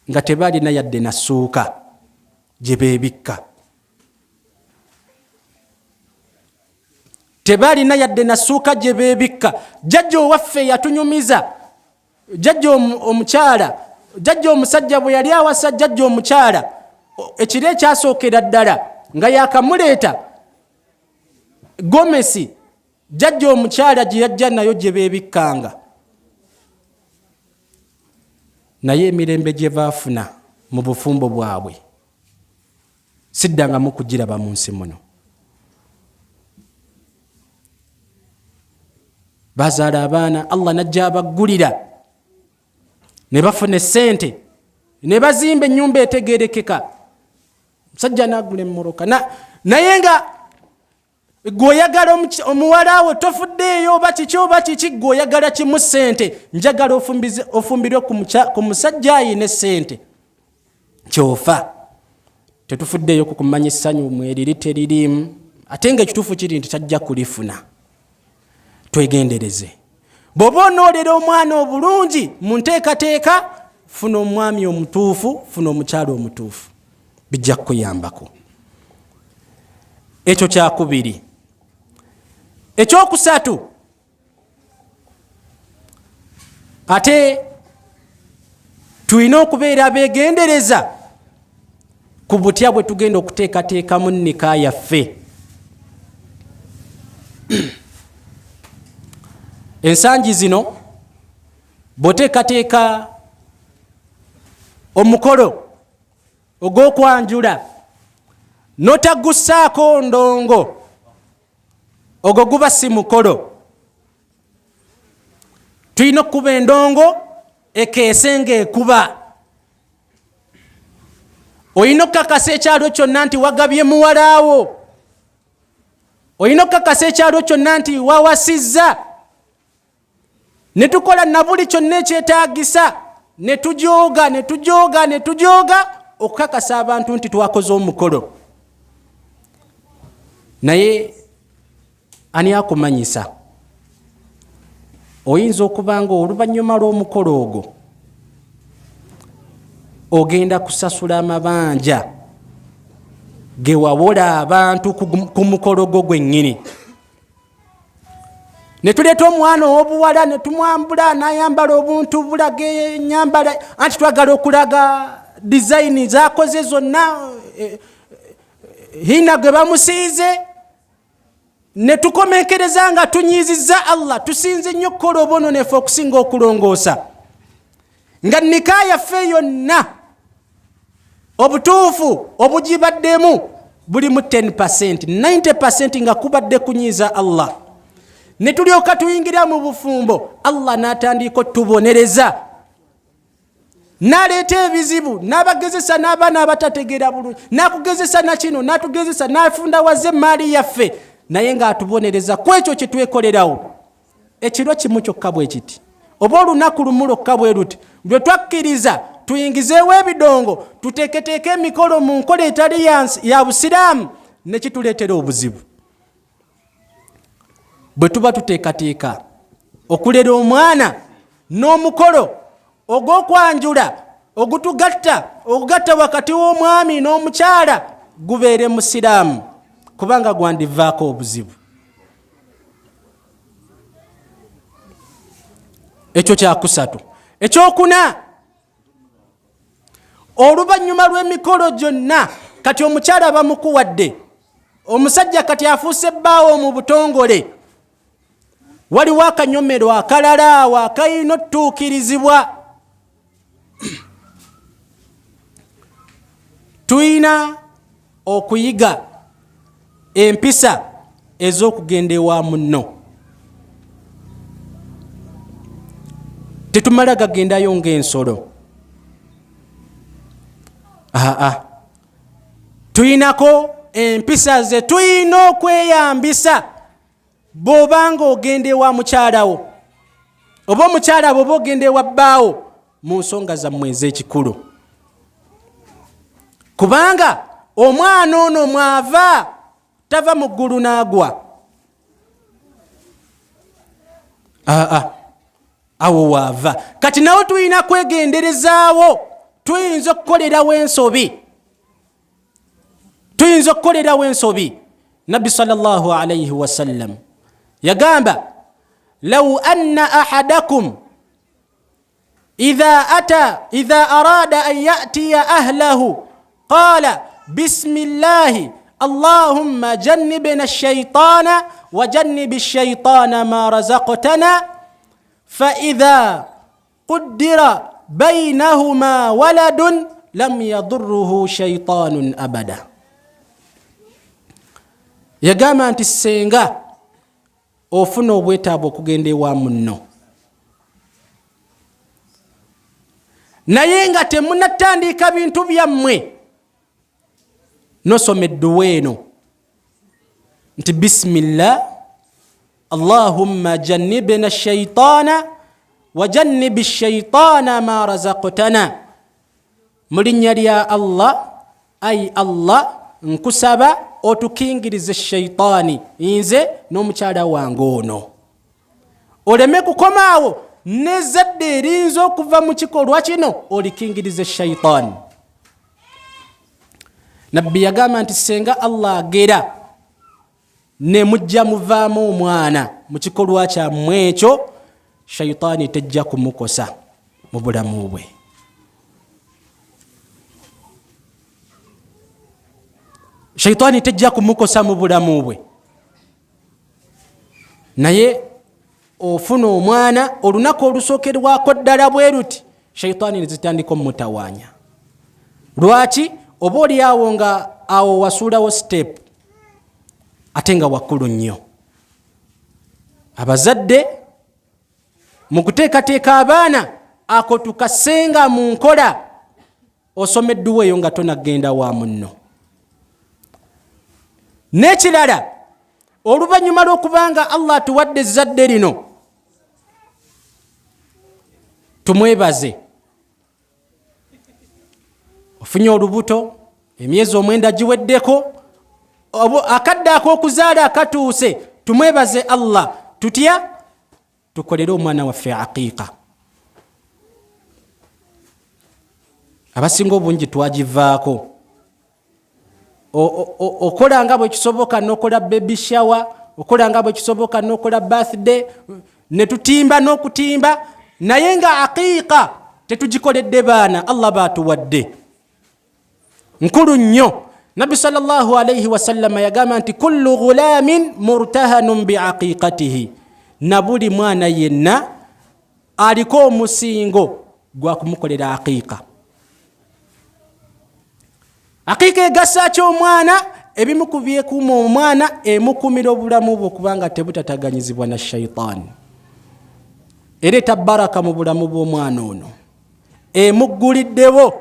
nga tebaalina yadde na ssuuka gye beebikka. Tebaalina yadde na ssuuka gye beebikka. Jjajja owaffe yatunyumiza, jjajja omukyala, jjajja omusajja bwe yali awasa jjajja omukyala, ekiro ekyasookera ddala nga yakamuleeta gomesi, jjajja omukyala gye yajja nayo gye beebikkanga. Naye emirembe gye baafuna mu bufumbo bwabwe siddangamu kugiraba mu nsi muno. Bazaala abaana, Allah najja abaggulira, ne bafuna essente, ne bazimba ennyumba etegeerekeka. Musajja n'agula emmoroka, naye nga gw'oyagala omuwala we tofuddeeyo oba kiki oba kiki, gw'oyagala kimu ssente, njagala ofumbirwe ku musajja ayina essente, kyofa. Tetufuddeeyo ku kumanya essanyu mweriri teririimu, ate ng'ekituufu kiri nti tajja kulifuna. Twegendereze. Bw'oba onoolera omwana obulungi mu nteekateeka, funa omwami omutuufu, funa omukyala omutuufu, bijja kukuyambako. Ekyo kyakubiri. Ekyokusatu, ate tulina okubeera abeegendereza ku butya bwe tugenda okuteekateekamu nnika yaffe. Ensangi zino bw'oteekateeka omukolo ogw'okwanjula n'otagussaako ndongo, ogwo guba si mukolo. Tulina okuba endongo ekeese ng'ekuba. Olina okukakasa ekyalo kyonna nti wagabye muwalaawo. Olina okukakasa ekyalo kyonna nti wawasizza. Ne tukola na buli kyonna ekyetaagisa, ne tujooga okukakasa abantu nti twakoze omukolo. Naye ani akumanyisa? Oyinza okuba nga oluvannyuma lw'omukolo ogwo ogenda kusasula amabanja ge wawola abantu ku mukolo gwo gwennyini. Ne tuleeta omwana ow'obuwala ne tumwambula n'ayambala obuntu bulage ennyambala, anti twagala okulaga dizayini z'akoze zonna, hina gwe bamusiize. Ne tukomekereza nga tunyiizizza Allah, tusinze nnyo okukola obwononefu okusinga okulongoosa. Nga nnika yaffe yonna obutuufu obugibaddemu bulimu 10%, 90% nga kubadde kunyiiza Allah. Ne tulyoka tuyingira mu bufumbo, Allah n'atandika otubonereza, n'aleeta ebizibu, n'abagezesa n'abaana abatategeera bulungi, n'akugezesa na kino, n'atugezesa n'afunda waze maali yaffe, naye ng'atubonereza ku ekyo kye twekolerawo. Ekiro kimu kyokka bwe kiti, oba olunaku lumu lwokka bwe luti, bwe twakkiriza tuyingizeewo ebidongo, tuteeketeeke emikolo mu nkola etali ya Busiraamu, ne kituleetera obuzibu. Bwe tuba tuteekateeka okulera omwana n'omukolo ogw'okwanjula ogugatta wakati w'omwami n'omukyala, gubeere Musiraamu, kubanga gwandivaako obuzibu. Ekyo kyakusatu. Ekyokuna, oluvannyuma lw'emikolo gyonna, kati omukyala bamukuwadde, omusajja kati afuuse bbaawo mu butongole, waliwo akanyomero akalala awo akayina otuukirizibwa. Tuyina okuyiga empisa ez'okugenda ewa munno. Tetumala gagendayo ng'ensolo. Tuyinako empisa ze tuyina okweyambisa bw'obanga ogenda ewa mukyalawo oba omukyala bw'oba ogenda ewa bbaawo mu nsonga zammwe ez'ekikulu. Kubanga omwana ono mwava tava mu ggulu n'agwa. Awo waava. Kati nawo tuyina kwegenderezaawo. Tuyinza okukolerawo ensobi. Nabbi sallallahu alayhi wa sallam yagamba law anna ahadakum idha arada an ya'tiya ahlahu qala bismillahi allahumma jannibna ash-shaytana wa jannibi ash-shaytana ma razaqtana fa idha quddira baynahuma waladun lam yadurruhu shaytanun abada. Yagamba nti senga ofuna obwetaavu okugenda ewa munno naye nga temunatandika bintu byammwe nosoma edduwa eno nti bismillah allahumma jannibna ash-shaytana wa jannibi ash-shaytana ma razaqtana. Mu linnya lya Allah, ay Allah nkusaba otukingirize shaytaani nze n'omukyala wange ono. Oleme kukomaawo n'ezzadde erinza okuva mu kikolwa kino olikingirize shaytaani. Nabbi yagamba nti senga Allah agera ne mujja muvaamu omwana mu kikolwa kyammwe ekyo, shaytaani tejja kumukosa mu bulamu bwe. Shaytaani tejja kumukosa mu bulamu bwe. Naye ofuna omwana olunaku olusookerwako ddala bwe ruti shaytaani ne zitandika omutawaanya. Lwaki? Oba oli awo nga awo wasuulawo step ate nga wakkulu nnyo. Abazadde mu kuteekateeka abaana ako tukasenga mu nkola osomeddwa eyo nga tonagenda wa munno. N'ekirala oluvannyuma lw'okubanga Allah atuwadde ezzadde lino tumwebaze. Ofunye olubuto emyezi 9 giweddeko, akadde ak'okuzaala akatuuse, tumwebaze Allah. Tutya? Tukolere omwana waffe aqiiqa. Abasinga obungi twagivaako. Okola nga bwe kisoboka n'okola baby shower, okola nga bwe kisoboka n'okola birthday, ne tutimba n'okutimba, naye nga aqiiqa tetugikoledde baana Allah baatuwadde. Nkulu nnyo. Nabbi sallallahu alayhi wa sallam yagamba nti kullu ghulamin murtahanun biaqiqatihi. Na buli mwana yenna aliko omusingo gwa kumukolera aqiiqa. Aqiiqa egasa ky'omwana ebimu ku byekuuma omwana emukumira obulamu bwe kubanga tebutataganyizibwa na shaytaani. Ereeta baraka mu bulamu bw'omwana ono. Emugguliddewo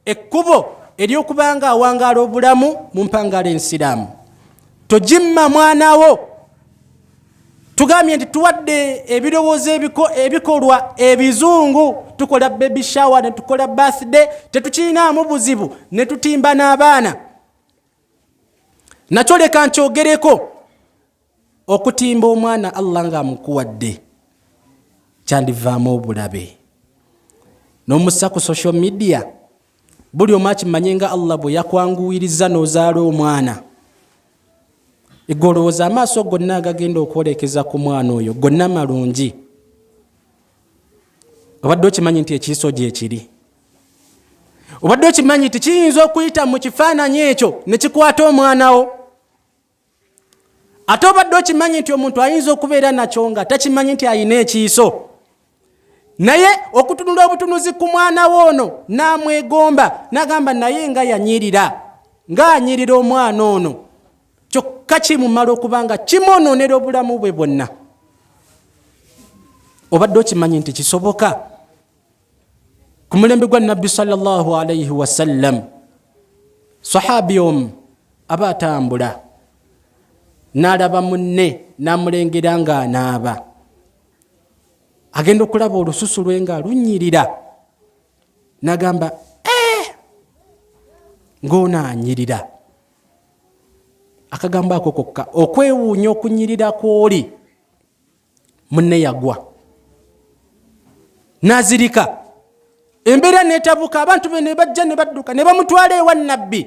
ekkubo ery'okubanga awangaala obulamu mu mpangala ensiraamu. Tojimma mwana wo. Tugambye nti tuwadde ebirowoozo ebikolwa ebizungu, tukola baby shower ne tukola birthday, tetukiinaamu buzibu ne tutimba n'abaana. Nakyo leka nkyogereko, okutimba omwana Allah nga amukuwadde kyandivaamu obulabe. N'omussa ku social media buli omu akimanye nga Allah bwe yakwanguwiriza n'ozaala omwana. Igolowooza amaaso gonna agagenda okwolekeza ku mwana oyo gonna malungi. Obadde okimanyi nti ekiiso gye kiri. Obadde okimanyi nti kiyinza okuyita mu kifaananyi ekyo ne kikwata omwana wo. ate obadde okimanyi nti omuntu ayinza okubeera nakyo nga takimanyi nti ayina ekiiso, naye okutunula obutunuzi ku mwana woono n'amwegomba n'agamba naye nga yanyirira, ng'anyirira omwana ono, kyokka kimumala okuba nga kimwonoonera obulamu bwe bwonna. Obadde okimanyi nti kisoboka? Ku mulembe gwa Nabbi sallallahu alayhi wasallam, sahabi omu aba atambula n'alaba munne n'amulengera ng'anaaba, agenda okulaba olususu lwe nga lunyirira, n'agamba ng'ono anyirira. Akagambo ako kokka okwewuunya okunyirira kw'oli, munne yagwa n'azirika. Embeera neetabuka, abantu be ne bajja ne badduka ne bamutwala ewa Nabbi.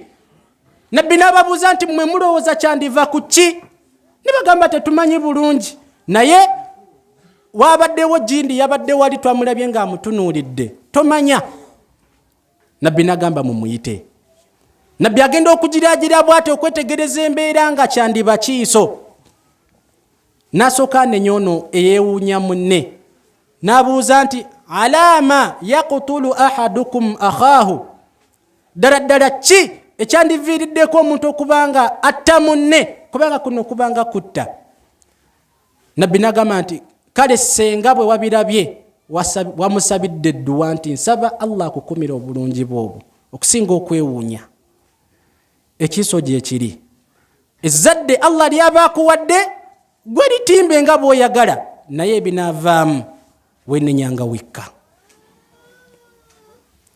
Nabbi n'ababuuza nti mmwe mulowooza kyandiva ku ki? Ne bagamba tetumanyi bulungi, naye waabaddewo jindi yabadde wali twamulabye ng'amutunuulidde, tomanya. Nabbi n'agamba mumuyite. Nabbi agenda okugiraagira bw'ati okwetegereza embeera nga kyandiba kiiso. N'asooka anenya ono eyeewuunya munne n'abuuza nti alama yaqtulu ahadukum akhaahu, ddala ddala ki ekyandiviiriddeko omuntu okubanga atta munne, kubanga kuno okubanga kutta? Nabbi n'agamba nti kale senga bwe wabirabye wamusabidde edduwa nti nsaba Allah akukumira obulungi bwobwo okusinga okwewuunya. Ekiiso gye kiri, ezzadde Allah lyaba akuwadde gwe litimbe nga bw'oyagala, naye ebinaavaamu wenenyanga wekka.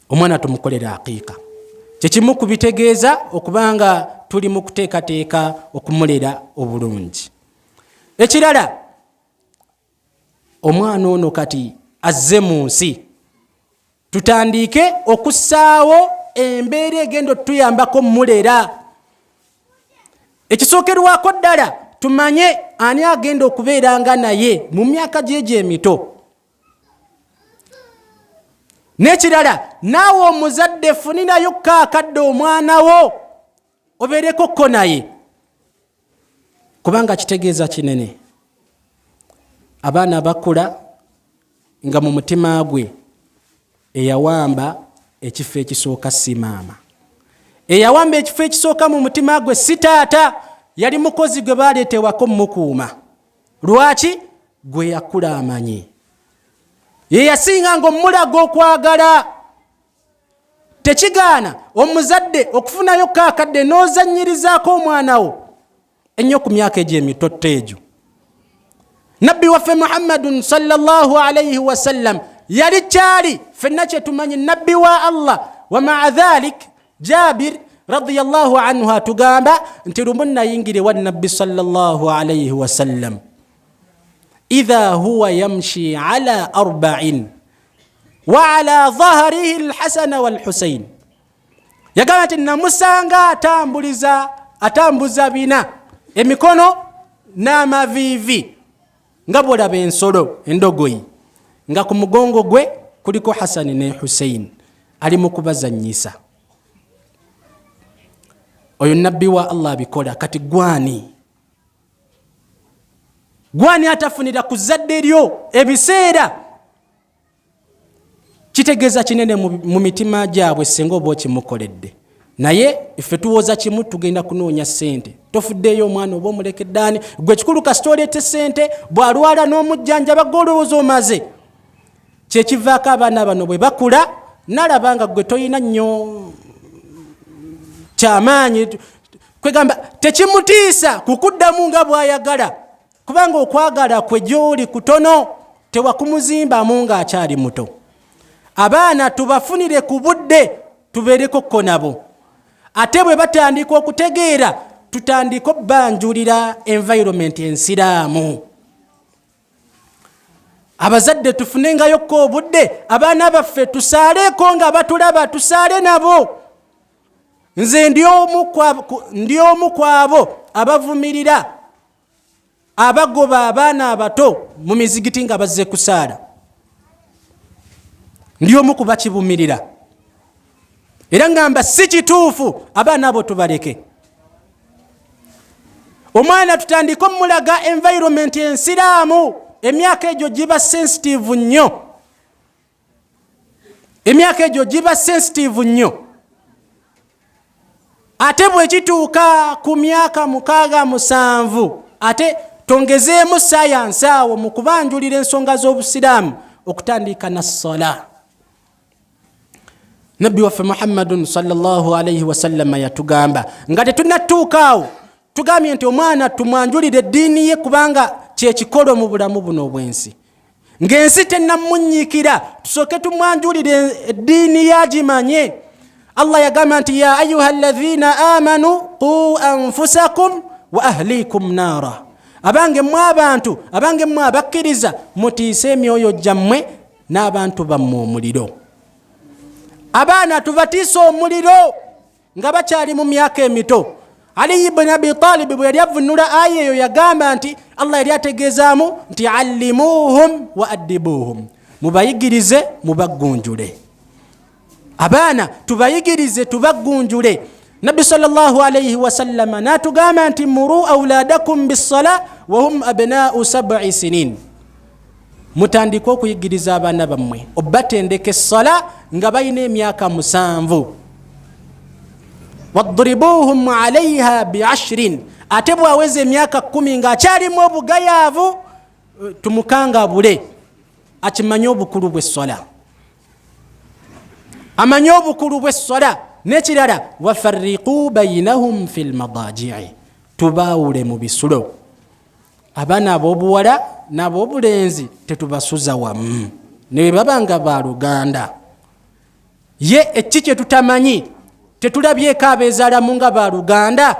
Omwana tumukolera aqiika, kyekimu ku bitegeeza okubanga tuli mu kuteekateeka okumulera obulungi. Ekirala, omwana ono kati azze mu nsi, tutandike okussaawo embeera egenda otuyambako mulera. Ekisookerwako ddala tumanye ani agenda okubeeranga naye mu myaka gyegyo emito. N'ekirala, naawe omuzadde funirayo kaakadde omwana wo obeereko ko naye, kubanga kitegeeza kinene. Abaana bakula nga mu mutima gwe eyawamba ekifo ekisooka si maama, eyawamba ekifo ekisooka mu mutima gwe si taata, yali mukozi gwe baaleetewako mukuuma. Lwaki? Gwe yakula amanyi, ye yasinganga omulaga okwagala. Tekigaana omuzadde okufunayo kaakadde n'ozanyirizaako omwana wo ennyo ku myaka egyo emitoto egyo. Nabbi waffe Muhammadun sallallahu alayhi wasallam yali kyali fenna kye tumanyi nabbi wa Allah. Wa maa dhalik Jabir radiyallahu anhu atugamba nti lumu nayingire wa nabbi sallallahu alayhi wasallam idha huwa yamshi ala 40 wa ala dhahrihi alhasan walhusain. Yagamba nti namusanga atambuza bina, emikono n'amaviivi nga bwolaba ensolo endogoyi, nga ku mugongo gwe kuliko Hasani ne Husain ali mu kubazannyisa. Oyo nabbi wa Allah abikola. Kati gwani atafunira ku zadde lyo ebiseera? Kitegeeza kinene mu mitima gyabwe singa oba okimukoledde. Naye ife tuwoza kimu, tugenda kunoonya ssente. Tofuddeeyo omwana oba omulekeddaani, gwe kikulu kasita oleete ssente, bw'alwala n'omujjanjaba golowooza omaze. Kyekivaako abaana bano bwe bakula nalaba nga gwe toyina nnyo kyamaanyi, kwegamba tekimutiisa kukuddamu nga bw'ayagala, kubanga okwagala kwe gy'oli kutono, tewakumuzimbamu ng'akyali muto. Abaana tubafunire ku budde, tubeereko ko nabo. Ate bwe batandika okutegeera, tutandika obbanjulira environment ensiraamu. Abazadde tufunengayoko obudde, abaana baffe tusaaleko nga batulaba, tusaale nabo. Nze ndi omu kwabo abavumirira abagoba abaana abato mu mizigiti nga bazze kusaala. Ndi omu kubakibumirira. Era ngamba si kituufu abaana abo tubaleke. omwana tutandika omulaga environment ensiraamu emyaka egyo giba sensitive nnyo, emyaka egyo giba sensitive nnyo. Ate bwe kituuka ku myaka 67 ate tongezeemu sayansi awo mu kubanjulira ensonga z'obusiraamu okutandika na ssala. Nabbi waffe Muhammadun sallallahu alayhi wa sallam yatugamba nga tetunnatuuka awo, tugambye nti omwana tumwanjulire eddiini ye kubanga kyekikolo mu bulamu buno obwensi. Ng'ensi tennamunyiikira tusooke tumwanjulire eddiini yagimanye. Allah yagamba nti ya ayuha alladhina amanu qu anfusakum wa ahlikum naara, abange mwe abantu, abange mwe abakkiriza mutiise emyoyo gyammwe n'abantu bammwe omuliro. Abaana tubatiisa omuliro nga bakyali mu myaka emito. Ali ibn Abi Talib bwe yali avunula aya eyo yagamba nti Allah yali ategeezaamu nti allimuhum wa addibuhum, mubayigirize mubaggunjule. Abaana tubayigirize tubaggunjule. Nabbi sallallahu alayhi wa sallam natugamba nti muru awladakum bis-sala wa hum abna'u 7 sinin, mutandika okuyigiriza abaana bammwe obatendeka essala nga balina emyaka 7. wadribuhum alayha bi10, ate bwaweza emyaka 10 ng'akyalimu obugayaavu tumukangabule, akimanye obukulu bw'essala, amanye obukulu bw'essala. N'ekirala wafarriqu bainahum fil madaji'i, tubaawule mu bisulo. Abaana ab'obuwala n'ab'obulenzi tetubasuza wamu ne babanga baluganda. Ye ekiki kye tutamanyi, tetulabyeko abeezaalamu nga baluganda.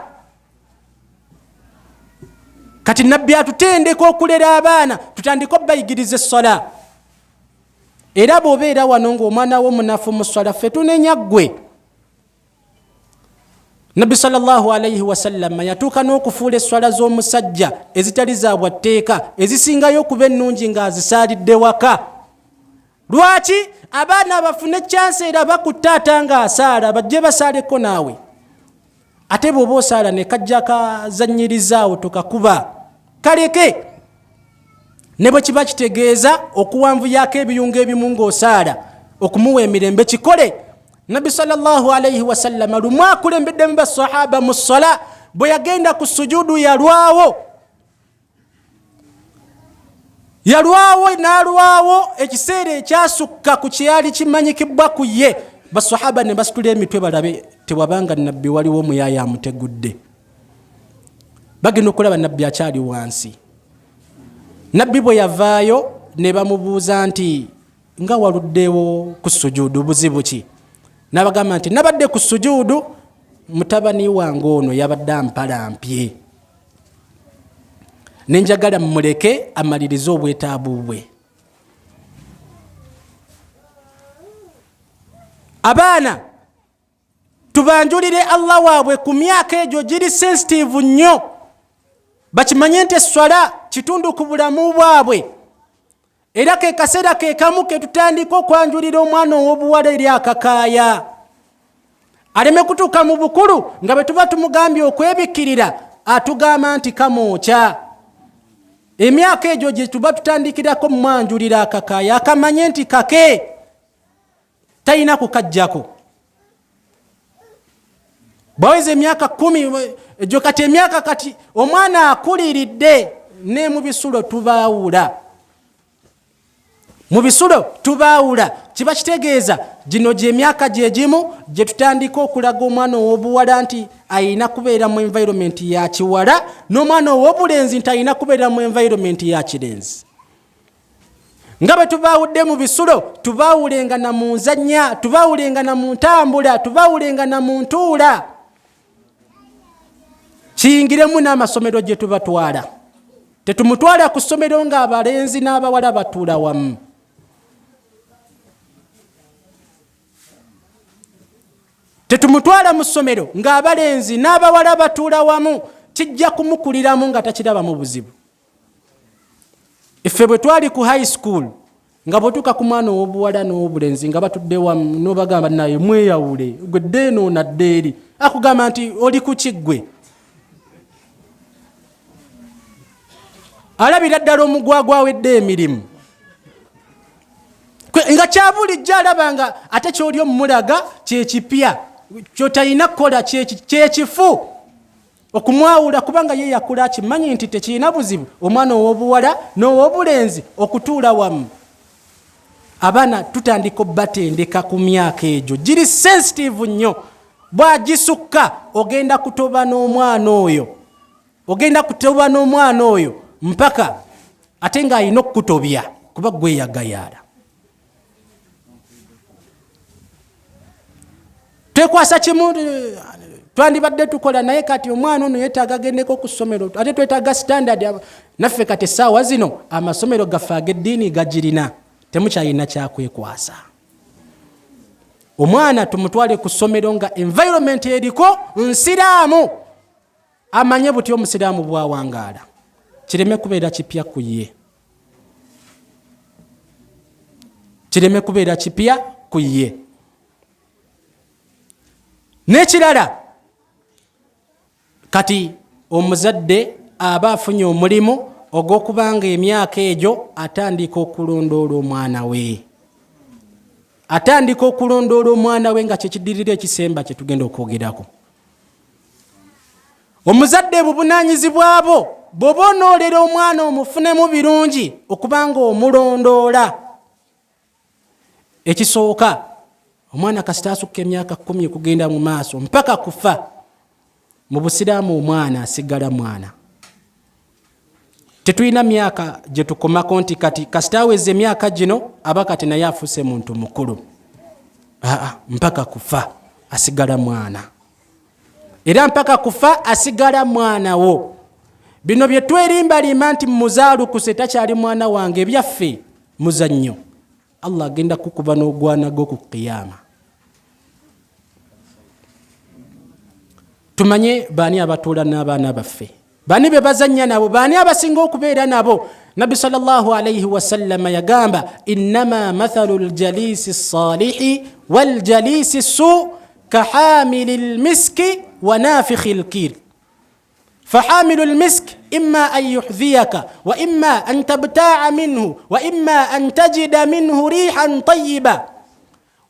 Kati nabbi atutendeka okulera abaana tutandika obayigiriza essala. Era bw'obeera wano ng'omwana wo munafu mu ssala ffe tunenya ggwe. Nabbi sallallahu alayhi wa sallam yatuuka n'okufuula esswala z'omusajja ezitali za bwatteeka ezisingayo okuba ennungi ng'azisaalidde waka. Lwaki? Abaana bafune chance era bakutaata ng'asaala bajje basaaleko naawe. Ate bw'oba osaala ne kajja kazanyirizaawo tokakuba kaleke. Ne bwe kiba kitegeeza okuwanvuyaako ebiyungu ebimu ng'osaala okumuwa emirembe kikole. Nabbi sallallahu alayhi wa sallam lumu akulembeddemu basahaba mu ssala, bwe yagenda ku sujudu yalwawo n'alwawo ekiseera ekyasukka ku kyeyali kimanyikibwa ku ye. Basahaba ne basitula emitwe balabe tewabanga nabbi waliwo omuyaya amutegudde. Bagenda okulaba nabbi akyali wansi. Nabbi bwe yavaayo ne bamubuuza nti nga waluddewo ku sujudu buzibu ki? N'abagamba nti nabadde ku sujudu, mutabani wange ono yabadde ampalampye, nenjagala mmuleke amalirize obwetaavu bwe. Abaana tubanjulire Allah waabwe ku myaka egyo giri sensitive nnyo, bakimanye nti esswala kitundu ku bulamu bwabwe. Era ke kaseera ke kamu ke tutandika okwanjulira omwana ow'obuwala eri akakaaya, aleme kutuuka mu bukulu nga bwe tuba tumugambye okwebikkirira atugamba nti kamookya. Emyaka egyo gye tuba tutandikirako mwanjulira akakaaya akamanye nti kake talina kukajjako. Bwaweza emyaka 10 egyo kati emyaka kati omwana akuliridde ne mu bisulo tubaawula. Mu bisulo tubaawula, kiba kitegeeza gino gye emyaka gye gimu gye tutandika okulaga omwana ow'obuwala nti ayina kubeera mu environment ya kiwala, n'omwana ow'obulenzi nti ayina kubeera mu environment ya kirenzi. Nga bwe tubaawudde mu bisulo, tubaawulenga na mu nzannya, tubaawulenga na mu ntambula, tubaawulenga na mu ntuula. Kiyingiremu n'amasomero gye tubatwala. Tetumutwala ku ssomero ng'abalenzi n'abawala batuula wamu. Tetumutwala mu ssomero ng'abalenzi n'abawala batuula wamu, kijja kumukuliramu nga takiraba mu buzibu. Iffe bwe twali ku high school nga bwotuuka ku mwana ow'obuwala n'ow'obulenzi nga batudde wamu n'obagamba naye mweyawule, gwe ddeeno nadde eri, akugamba nti oli ku kiggwe. alabira ddala omugwagwa wedde emirimu nga kyabulijjo alaba nga ate kyoli omulaga kyekipya kyotalina kukola kyekifu okumwawula kubanga ye yakula akimanyi nti tekirina buzibu omwana ow'obuwala n'ow'obulenzi okutuula wamu. Abaana tutandika batendeka ku myaka egyo giri sensitive nnyo. Bwagisukka ogenda kutoba n'omwana oyo mpaka ate ng'alina okutobya kuba gweyagayaala. Twekwasa kimu twandibadde tukola naye kati omwana ono yeetaaga agendeko ku ssomero ate twetaaga standard naffe kati essaawa zino amasomero gaffe ag'eddiini gagirina temukyalina kyakwekwasa. Omwana tumutwale ku ssomero nga environment eriko nsiraamu amanye buti omusiraamu bwawangaala kireme kubeera kipya ku ye. N'ekirala kati omuzadde aba afunye omulimu ogw'okubanga emyaka egyo atandika okulondoola omwana we nga kyekiddirira ekisemba kye tugenda okwogerako. Omuzadde buvunaanyizibwa bwo bw'oba onoolera omwana omufunemu birungi okubanga omulondoola. Ekisooka omwana kasita asukka emyaka 10 kugenda mu maaso mpaka kufa, mu busiraamu omwana asigala mwana. Tetulina myaka gye tukomako nti kati kasita aweze emyaka gino aba kati naye afuuse muntu mukulu. Mpaka kufa asigala mwana. Era mpaka kufa asigala mwana wo. Bino bye twerimbalima nti muzaalukuse takyali mwana wange ebyaffe muzannyo. Allah agenda kukuba n'ogwanago ku qiyama. Tumanye baani abatuula n'abaana baffe, baani be bazannya nabo, baani abasinga okubeera nabo. Nabbi sallallahu alayhi wasallam yagamba innama mathalu ljalisi salihi waljalisi su kahamili lmiski wa nafikhi lkir. فحامل المسك إما أن يحذيك وإما أن تبتاع منه وإما أن تجد منه ريحا طيبة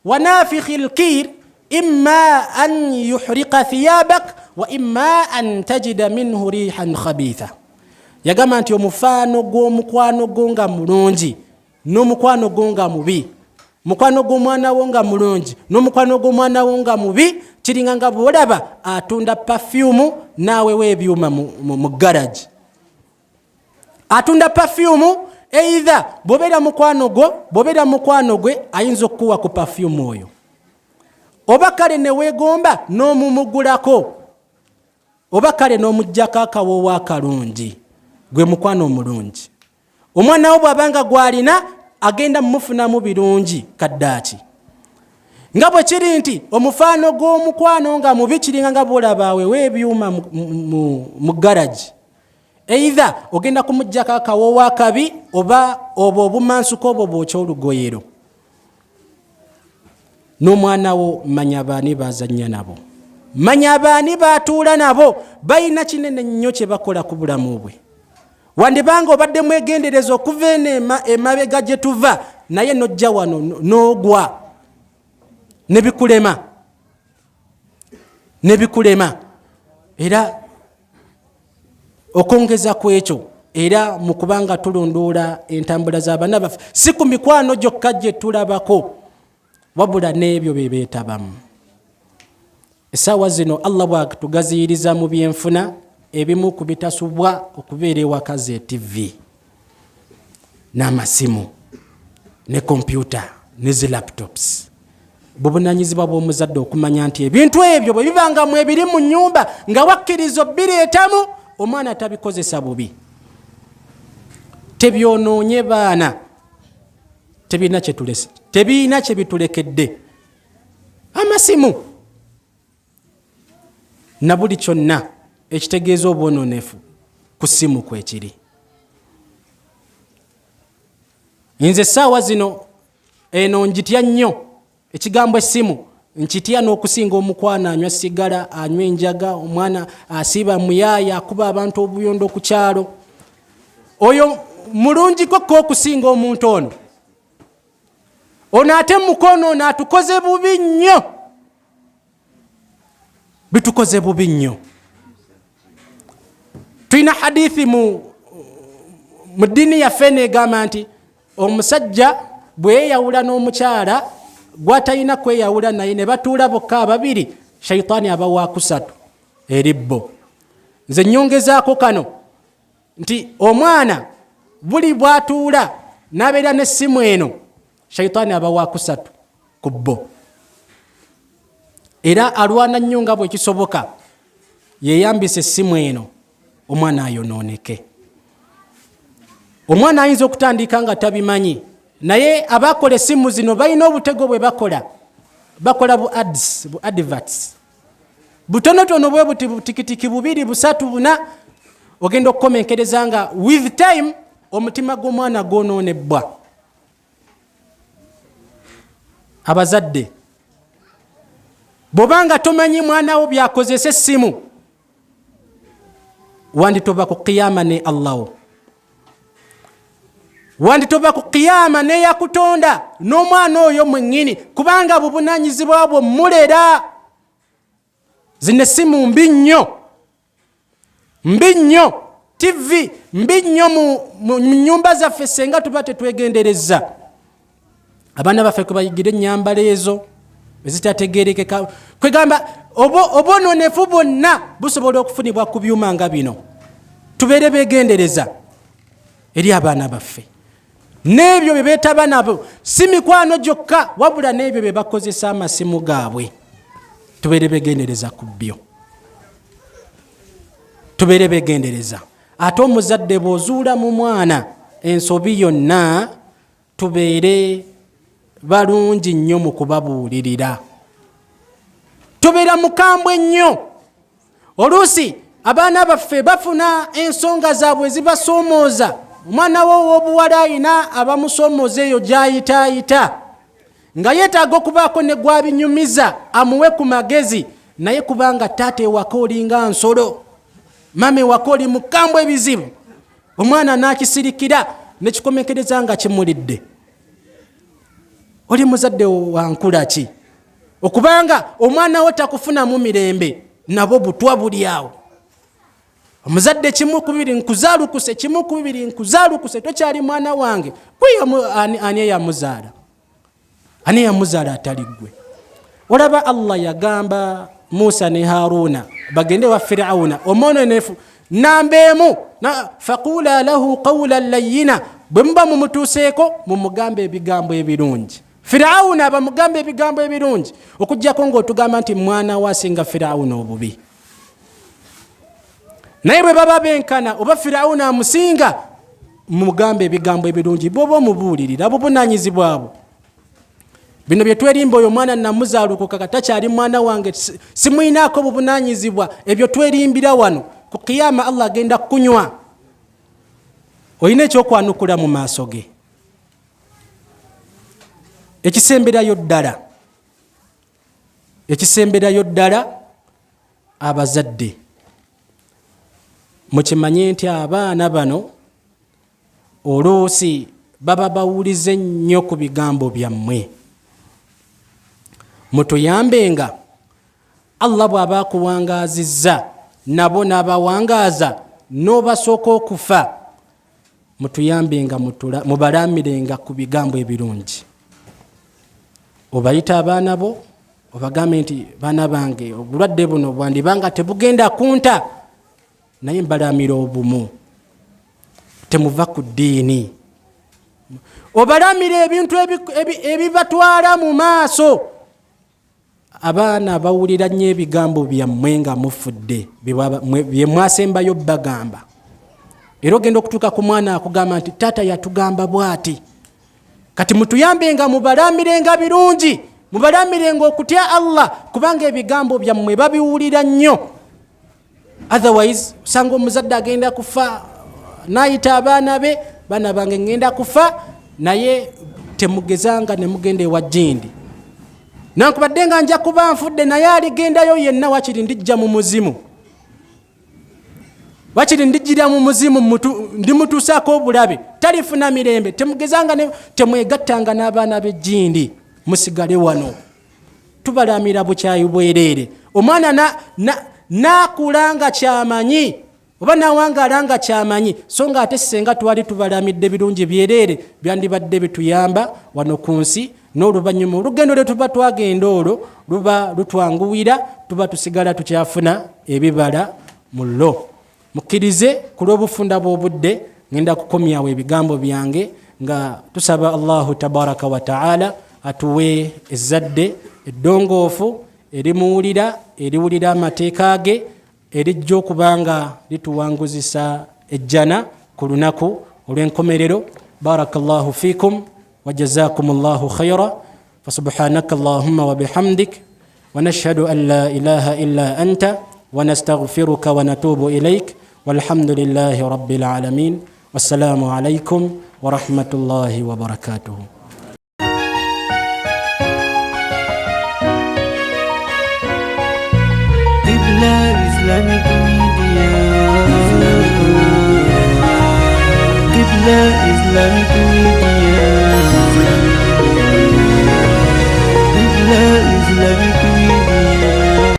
ونافخ الكير إما أن يحرق ثيابك وإما أن تجد منه ريحا خبيثة. يجمع أنت يومفانو مkwano gonga mulungi n'omukwano gonga mubi, mukwano gw'omwana wo nga mulungi n'omukwano gw'omwana wo nga mubi, kiringa nga bw'olaba atunda perfume naawe weebyuma mu garage. Atunda perfume either bw'obeera mukwano gwe ayinza okukuwa ku perfume oyo, oba kale ne weegomba n'omumugulako, oba kale n'omuggyako akawoowo akalungi, gwe mukwano omulungi. Omwana wo bw'abanga gw'alina agenda mumufunamu birungi kaddaaki. Nga bwe kiri nti omufaano gw'omukwano nga mubi kiringa nga bw'olabaawe weebyuma mu garage, either ogenda kumuggyako akawoowo akabi oba obumansuko obwo bw'okyolugoyero. N'omwana wo manya baani bazannya nabo, manya baani batuula nabo, balina kinene nnyo kye bakola ku bulamu bwe. Wandibanga obadde mwegendereza okuva eno emabega gye tuva, naye nojja wano n'ogwa nebikulema. Era okongeza ku ekyo, era mu kubanga tulondoola entambula z'abaana baffe si ku mikwano gyokka gye tulabako, wabula n'ebyo bye beetabamu. Essaawa zino Allah bw'atugaziyiriza mu byenfuna, ebimu ku bitasubwa okubeera ewaka ze TV n'amasimu ne kompyuta ne zi laptops. Buvunaanyizibwa bw'omuzadde okumanya nti ebintu ebyo bwe bibangamu ebiri mu nnyumba nga wakkirizo bireetamu, omwana tabikozesa bubi. Tebyonoonye baana, tebiina kye bitulekedde. Amasimu na buli kyonna ekitegeeza obwononefu ku ssimu kwekiri. Nze essaawa zino eno njitya nnyo ekigambo essimu, nkitya n'okusinga omukwana anywa sigala, anywa enjaga, omwana asiiba muyaaya, akuba abantu obuyondo ku kyalo. oyo mulungi koko okusinga omuntu ono ate mukono ono atukoze bubi nnyo, bitukoze bubi nnyo. Tulina hadithi mu ddiini yaffe negamba nti omusajja bwe yeyawula n'omukyala gwatalina kweyawula naye ne batuula bokka ababiri, shaitaani aba wa kusatu eribbo. Nze nyongezaako kano nti omwana buli bwatuula n'abeera n'essimu eno, shaitaani aba wa kusatu ku bbo. Era alwana nnyo nga bwe kisoboka yeyambisa essimu eno omwana ayonooneke. Omwana ayinza okutandika nga tabimanyi, naye abakola essimu zino balina obutego bwe bakola bu ads, bu adverts butonotono bwe buti butikitiki bubiri busatu buna, ogenda okukomenkereza nga with time omutima gw'omwana gwonoonebwa. Abazadde bw'obanga tomanyi mwana wo byakozesa essimu, wanditoba ku qiyama ne Allah wo, wanditoba ku qiyama ne yakutonda n'omwana oyo mwennyini, kubanga buvunaanyizibwa bwo mulera. Zino essimu mbi nnyo, TV mbi nnyo mu nnyumba zaffe senga tuba tetwegendereza. Abaana baffe kwe bayigira ennyambala ezo ezitategeerekeka, kwegamba obwononefu bwonna busobola okufunibwa ku byuma nga bino. Tubeere beegendereza eri abaana baffe, n'ebyo bye beetaba nabo si mikwano gyokka, wabula n'ebyo bye bakozesa amasimu gaabwe. Tubeere beegendereza ku byo, tubeere beegendereza. Ate omuzadde bw'ozuula mu mwana ensobi yonna, tubeere balungi nnyo mu kubabuulirira, tubeera mukambwe nnyo. Oluusi abaana baffe bafuna ensonga zaabwe zibasoomooza. Omwana wo ow'obuwala ayina abamusoomooza eyo gy'ayitaayita, nga yeetaaga okubaako ne gwabinyumiza amuwe ku magezi, naye kubanga taata ewaka olinga nsolo, mama ewaka oli mukambwe ebizibu, omwana n'akisirikira nekikomekereza nga kimulidde. Oli muzadde wankula ki? Okubanga omwana wo takufunamu mirembe, nabo butwa buli awo. Omuzadde kimu ku bibiri nkuzaalukuse, kimu ku bibiri nkuzaalukuse, tokyali mwana wange. Ani eyamuzaala? Ani eyamuzaala atali ggwe? Olaba Allah yagamba Musa ne Haruna bagende wa Firauna omwononefu, nambeemu faqula lahu qawlan layyina, bwe muba mumutuuseeko mumugambe ebigambo ebirungi. Firauna bamugambe ebigambo ebirungi, okujjako ng'otugamba nti mwana wa asinga Firauna obubi. Naye bwe baba benkana oba Firauna amusinga, mugambe ebigambo ebirungi, bw'oba omubuulirira buvunaanyizibwa bwo. Bino bye twerimba oyo mwana namuzaalukuka katakyali mwana wange, simuyinaako buvunaanyizibwa. Ebyo twerimbira wano, ku qiyama Allah agenda kunywa. Olina ekyokwanukula mu maaso ge. Ekisemberayo ddala abazadde mukimanye nti abaana bano oluusi baba bawulize nnyo ku bigambo byammwe. Mutuyambenga, Allah bw'aba akuwangaazizza nabo n'abawangaaza n'obasooka okufa, mutuyambenga mubalamirenga ku bigambo ebirungi. Obayita abaana bo obagambe nti baana bange obulwadde buno bwandibanga tebugenda kunta, naye mbalamira obumu, temuva ku ddiini. Obalamira ebintu ebibatwala mu maaso. Abaana bawulira nnyo ebigambo byammwe nga mufudde, bye mwasembayo bagamba. Era ogenda okutuuka ku mwana akugamba nti taata yatugamba bw'ati. Kati mutuyambenga mubalamirenga birungi, mubalamirenga okutya Allah, kubanga ebigambo byammwe babiwulira nnyo. Otherwise usanga omuzadde agenda kufa n'ayita abaana be, baana bange ngenda kufa, naye temugezanga ne mugenda ewa jjindi. Nankubadde nga nja kuba nfudde, naye aligendayo yenna wakiri ndijja mu muzimu. wakiri ndijira mu muzimu ndimutuusaako obulabe talifuna mirembe. Temugezanga temwegattanga n'abaana b'ejjindi musigale wano. Tubalamira bukyayi bwereere. Omwana nakulanga kyamanyi oba nawangala nga kyamanyi, so nga ate senga twali tubalamidde birungi byereere byandibadde bituyamba wano ku nsi, n'oluvannyuma olugendo lwe tuba twagenda olwo luba lutwanguwira, tuba tusigala tukyafuna ebibala mu llo. Mukkirize ku lw'obufunda bw'obudde ngenda kukomyawo ebigambo byange nga tusaba Allahu tabaraka wa taala atuwe ezzadde eddongoofu erimuwulira, eriwulira amateeka ge, erijja okuba nga lituwanguzisa ejjana ku lunaku olw'enkomerero. Barakallahu fikum wa jazakumullahu khayra. Fasubhanaka Allahumma wa bihamdik wa nashhadu an la ilaha illa anta wa nastaghfiruka wa natubu ilayk. Walhamdulillahi rabbil alamin. Wassalamu alaykum wa rahmatullahi wa barakatuh. Islamic Media. Qibla Islamic